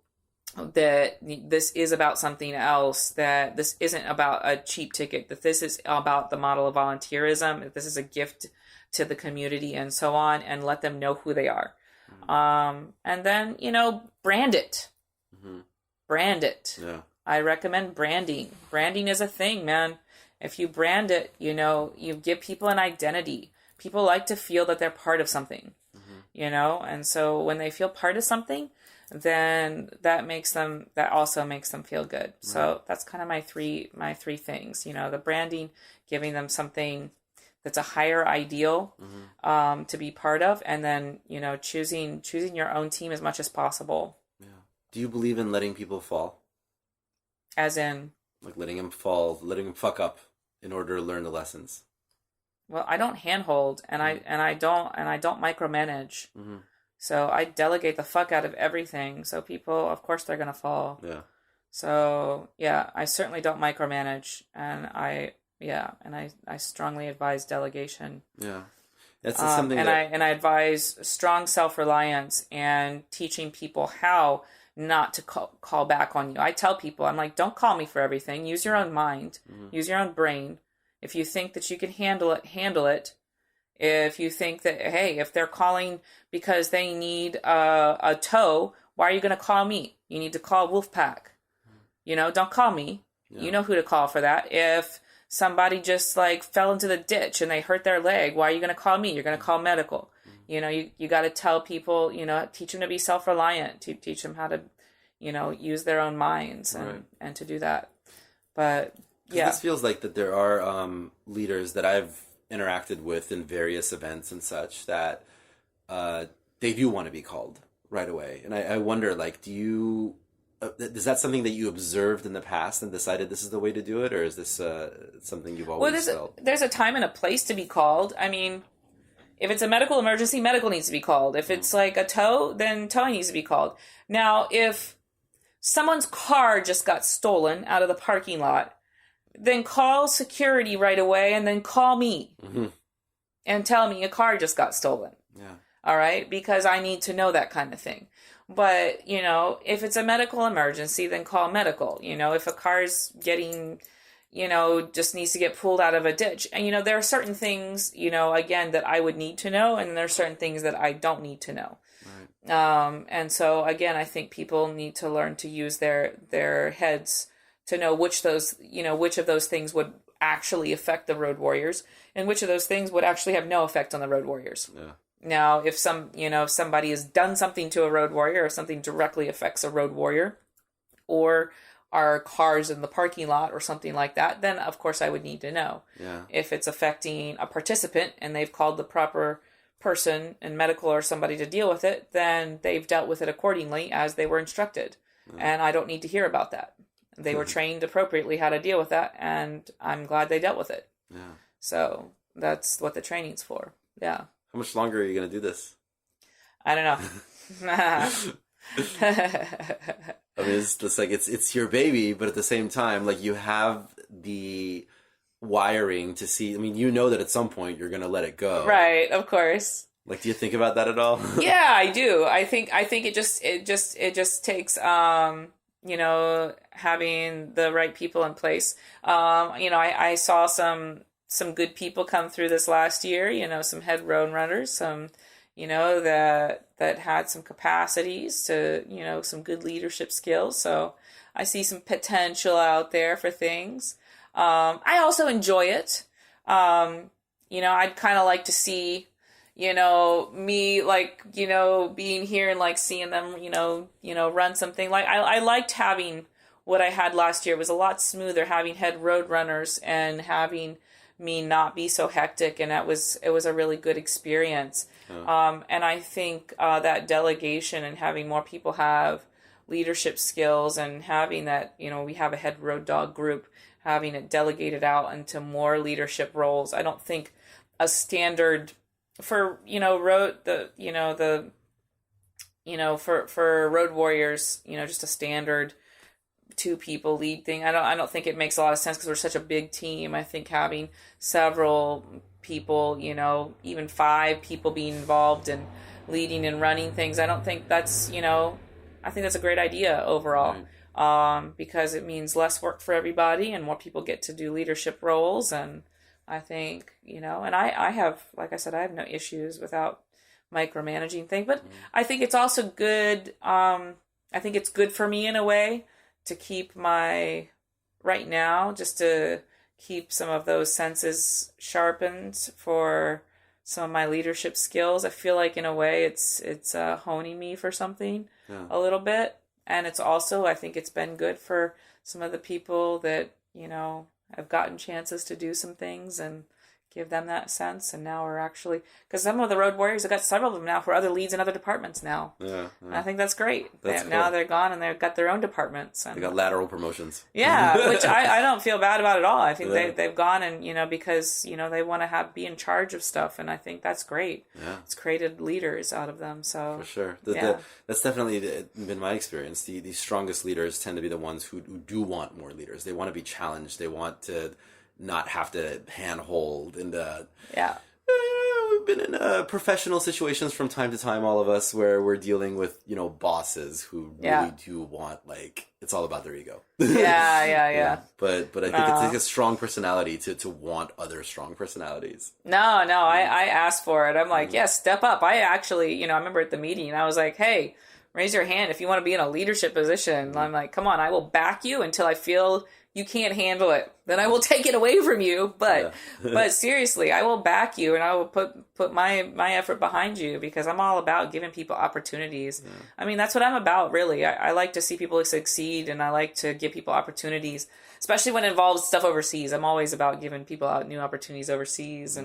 that this is about something else, that this isn't about a cheap ticket, that this is about the model of volunteerism, that this is a gift to the community and so on, and let them know who they are. And then, brand it. Brand it. Yeah. I recommend branding. Branding is a thing, man. If you brand it, you give people an identity. People like to feel that they're part of something, and so when they feel part of something, then that also makes them feel good. Right. So that's kind of my three things, the branding, giving them something that's a higher ideal, to be part of. And then, choosing your own team as much as possible. Yeah. Do you believe in letting people fall? As in? Like letting them fall, letting them fuck up in order to learn the lessons. Well, I don't handhold, and I don't micromanage. Mm-hmm. So I delegate the fuck out of everything. So people, of course, they're gonna fall. Yeah. So yeah, I certainly don't micromanage, and I strongly advise delegation. Yeah, that's something. And I advise strong self-reliance and teaching people how not to call back on you. I tell people, I'm like, don't call me for everything. Use your own mind. Mm-hmm. Use your own brain. If you think that you can handle it, handle it. If you think that, hey, if they're calling because they need a tow, why are you going to call me? You need to call Wolfpack. Don't call me. Yeah. You know who to call for that. If somebody just fell into the ditch and they hurt their leg, why are you going to call me? You're going to call medical. Mm-hmm. You got to tell people, teach them to be self-reliant, to teach them how to, use their own minds and to do that. But yeah. This feels like that there are leaders that I've interacted with in various events and such that they do want to be called right away. And I wonder, do you... is that something that you observed in the past and decided this is the way to do it, or is this something you've always felt? There's a time and a place to be called. I mean, if it's a medical emergency, medical needs to be called. If it's a tow, then towing needs to be called. Now, if someone's car just got stolen out of the parking lot, then call security right away and then call me and tell me a car just got stolen. Yeah. All right? Because I need to know that kind of thing. But, if it's a medical emergency, then call medical. If a car's getting, just needs to get pulled out of a ditch. And, there are certain things, again, that I would need to know. And there are certain things that I don't need to know. Right. And so, again, I think people need to learn to use their heads to know which of those things would actually affect the road warriors and which of those things would actually have no effect on the road warriors. Yeah. Now, if somebody has done something to a road warrior or something directly affects a road warrior or our cars in the parking lot or something like that, then of course I would need to know. Yeah. If it's affecting a participant and they've called the proper person in medical or somebody to deal with it, then they've dealt with it accordingly as they were instructed. Yeah. And I don't need to hear about that. They were trained appropriately how to deal with that, and I'm glad they dealt with it. Yeah. So that's what the training's for. Yeah. How much longer are you going to do this? I don't know. I mean, it's just it's your baby, but at the same time, you have the wiring to see. I mean, that at some point you're going to let it go. Right, of course. Do you think about that at all? Yeah, I do. I think it just takes having the right people in place. I saw some good people come through this last year, some head road runners, some, that had some capacities to, some good leadership skills. So I see some potential out there for things. I also enjoy it. I'd kind of like to see, me being here and seeing them, run something. I liked having what I had last year. It was a lot smoother having head road runners and having me not be so hectic, and it was a really good experience. And I think that delegation and having more people have leadership skills and having that, we have a head road dog group, having it delegated out into more leadership roles. I don't think a standard for for road warriors, just a standard 2 people lead thing. I don't think it makes a lot of sense because we're such a big team. I think having several people, even 5 people being involved in leading and running things, I don't think that's, I think that's a great idea overall. Right. Because it means less work for everybody and more people get to do leadership roles. And I think, and I have, like I said, I have no issues without micromanaging things, but I think it's also good. I think it's good for me in a way to keep right now, just to keep some of those senses sharpened for some of my leadership skills. I feel like in a way it's honing me for something a little bit. And it's also, I think it's been good for some of the people that, you know, have gotten chances to do some things and give them that sense. And now we're actually, because some of the road warriors, I've got several of them now who are other leads in other departments now. Yeah. And I think that's great. Cool. Now they're gone and they've got their own departments. And, they got lateral promotions. Yeah, which I don't feel bad about at all. I think they've gone and, you know, because, you know, they want to be in charge of stuff. And I think that's great. Yeah. It's created leaders out of them. So for sure. That's definitely been my experience. The strongest leaders tend to be the ones who do want more leaders. They want to be challenged. They want to not have to handhold into we've been in professional situations from time to time, all of us, where we're dealing with, you know, bosses who really do want, like, it's all about their ego. Yeah. But I think it's a strong personality to want other strong personalities. No, I asked for it. I'm like, yes, step up. I actually, you know, I remember at the meeting, I was like, hey, raise your hand if you want to be in a leadership position. I'm like, come on, I will back you until I feel you can't handle it. Then I will take it away from you. But but seriously, I will back you and I will put my effort behind you, because I'm all about giving people opportunities. Yeah. I mean, that's what I'm about, really. I like to see people succeed, and I like to give people opportunities, especially when it involves stuff overseas. I'm always about giving people out new opportunities overseas.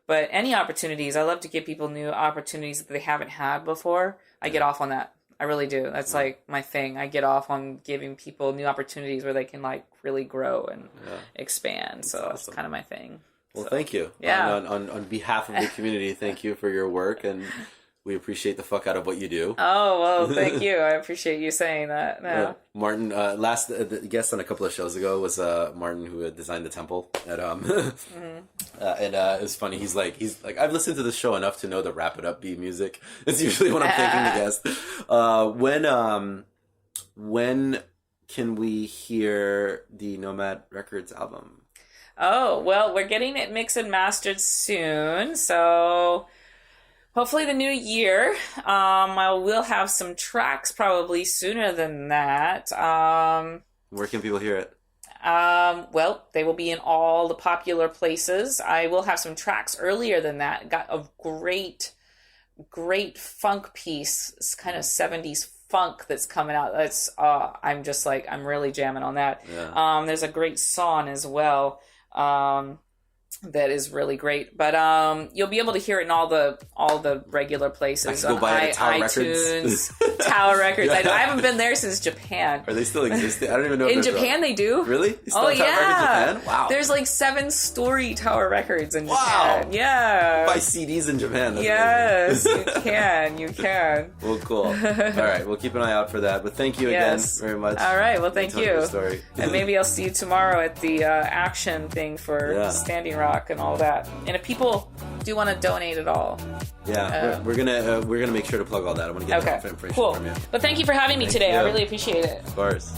But any opportunities, I love to give people new opportunities that they haven't had before. I get off on that. I really do. That's like my thing. I get off on giving people new opportunities where they can like really grow and expand. So that's kind of my thing. Well, thank you. Yeah. On behalf of the community, thank you for your work, and we appreciate the fuck out of what you do. Oh, well, thank you. I appreciate you saying that. No. Martin, last guest on a couple of shows ago was Martin, who had designed the temple at and it was funny. He's like I've listened to the show enough to know the Wrap It Up B music. It's usually when I'm thanking the guest. When can we hear the Nomad Records album? Oh, well, we're getting it mixed and mastered soon, so hopefully the new year. I will have some tracks probably sooner than that. Where can people hear it? Well, they will be in all the popular places. I will have some tracks earlier than that. Got a great funk piece. It's kind of 70s funk that's coming out. That's I'm really jamming on that. Yeah. There's a great song as well. That is really great, but you'll be able to hear it in all the regular places. I can go buy it at Tower iTunes, Records. Tower Records. I haven't been there since Japan. Are they still existing? I don't even know. In Japan, they do. Really? They still have Tower Records in Japan? Wow. There's like 7-story Tower Records in Japan. Yeah. Buy CDs in Japan. Yes, you can. You can. Well, cool. All right, we'll keep an eye out for that. But thank you again very much. All right. Well, thank you. Story. And maybe I'll see you tomorrow at the action thing for Standing Rock and all that. And if people do want to donate at all, we're gonna make sure to plug all that. I want to get that information from you. But thank you for having me today. I really appreciate it. Of course.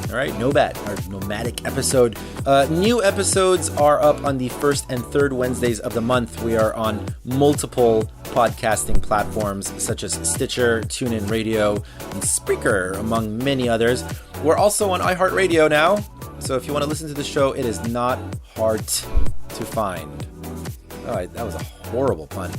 All right, Nomad, our nomadic episode. New episodes are up on the first and third Wednesdays of the month. We are on multiple podcasting platforms such as Stitcher, TuneIn Radio, and Spreaker, among many others. We're also on iHeart Radio now, so if you want to listen to the show, it is not hard to find. All right, that was a horrible pun.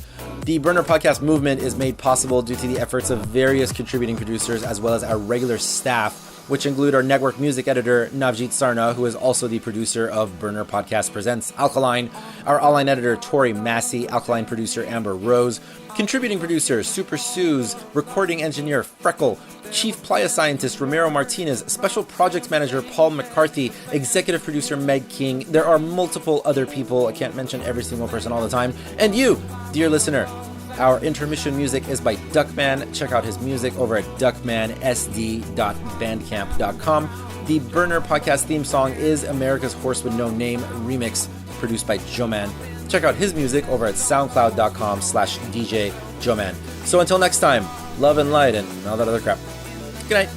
The Burner Podcast movement is made possible due to the efforts of various contributing producers as well as our regular staff, which include our network music editor, Navjeet Sarna, who is also the producer of Burner Podcast Presents Alkaline, our online editor, Tori Massey, Alkaline producer, Amber Rose, contributing producer, Super Suze, recording engineer, Freckle, chief playa scientist, Ramiro Martinez, special projects manager, Paul McCarthy, executive producer, Meg King. There are multiple other people. I can't mention every single person all the time. And you, dear listener. Our intermission music is by Duckman. Check out his music over at duckmansd.bandcamp.com. The Burner Podcast theme song is America's Horse with No Name remix, produced by Joman. Check out his music over at soundcloud.com/DJ Joman. So until next time, love and light and all that other crap. Good night.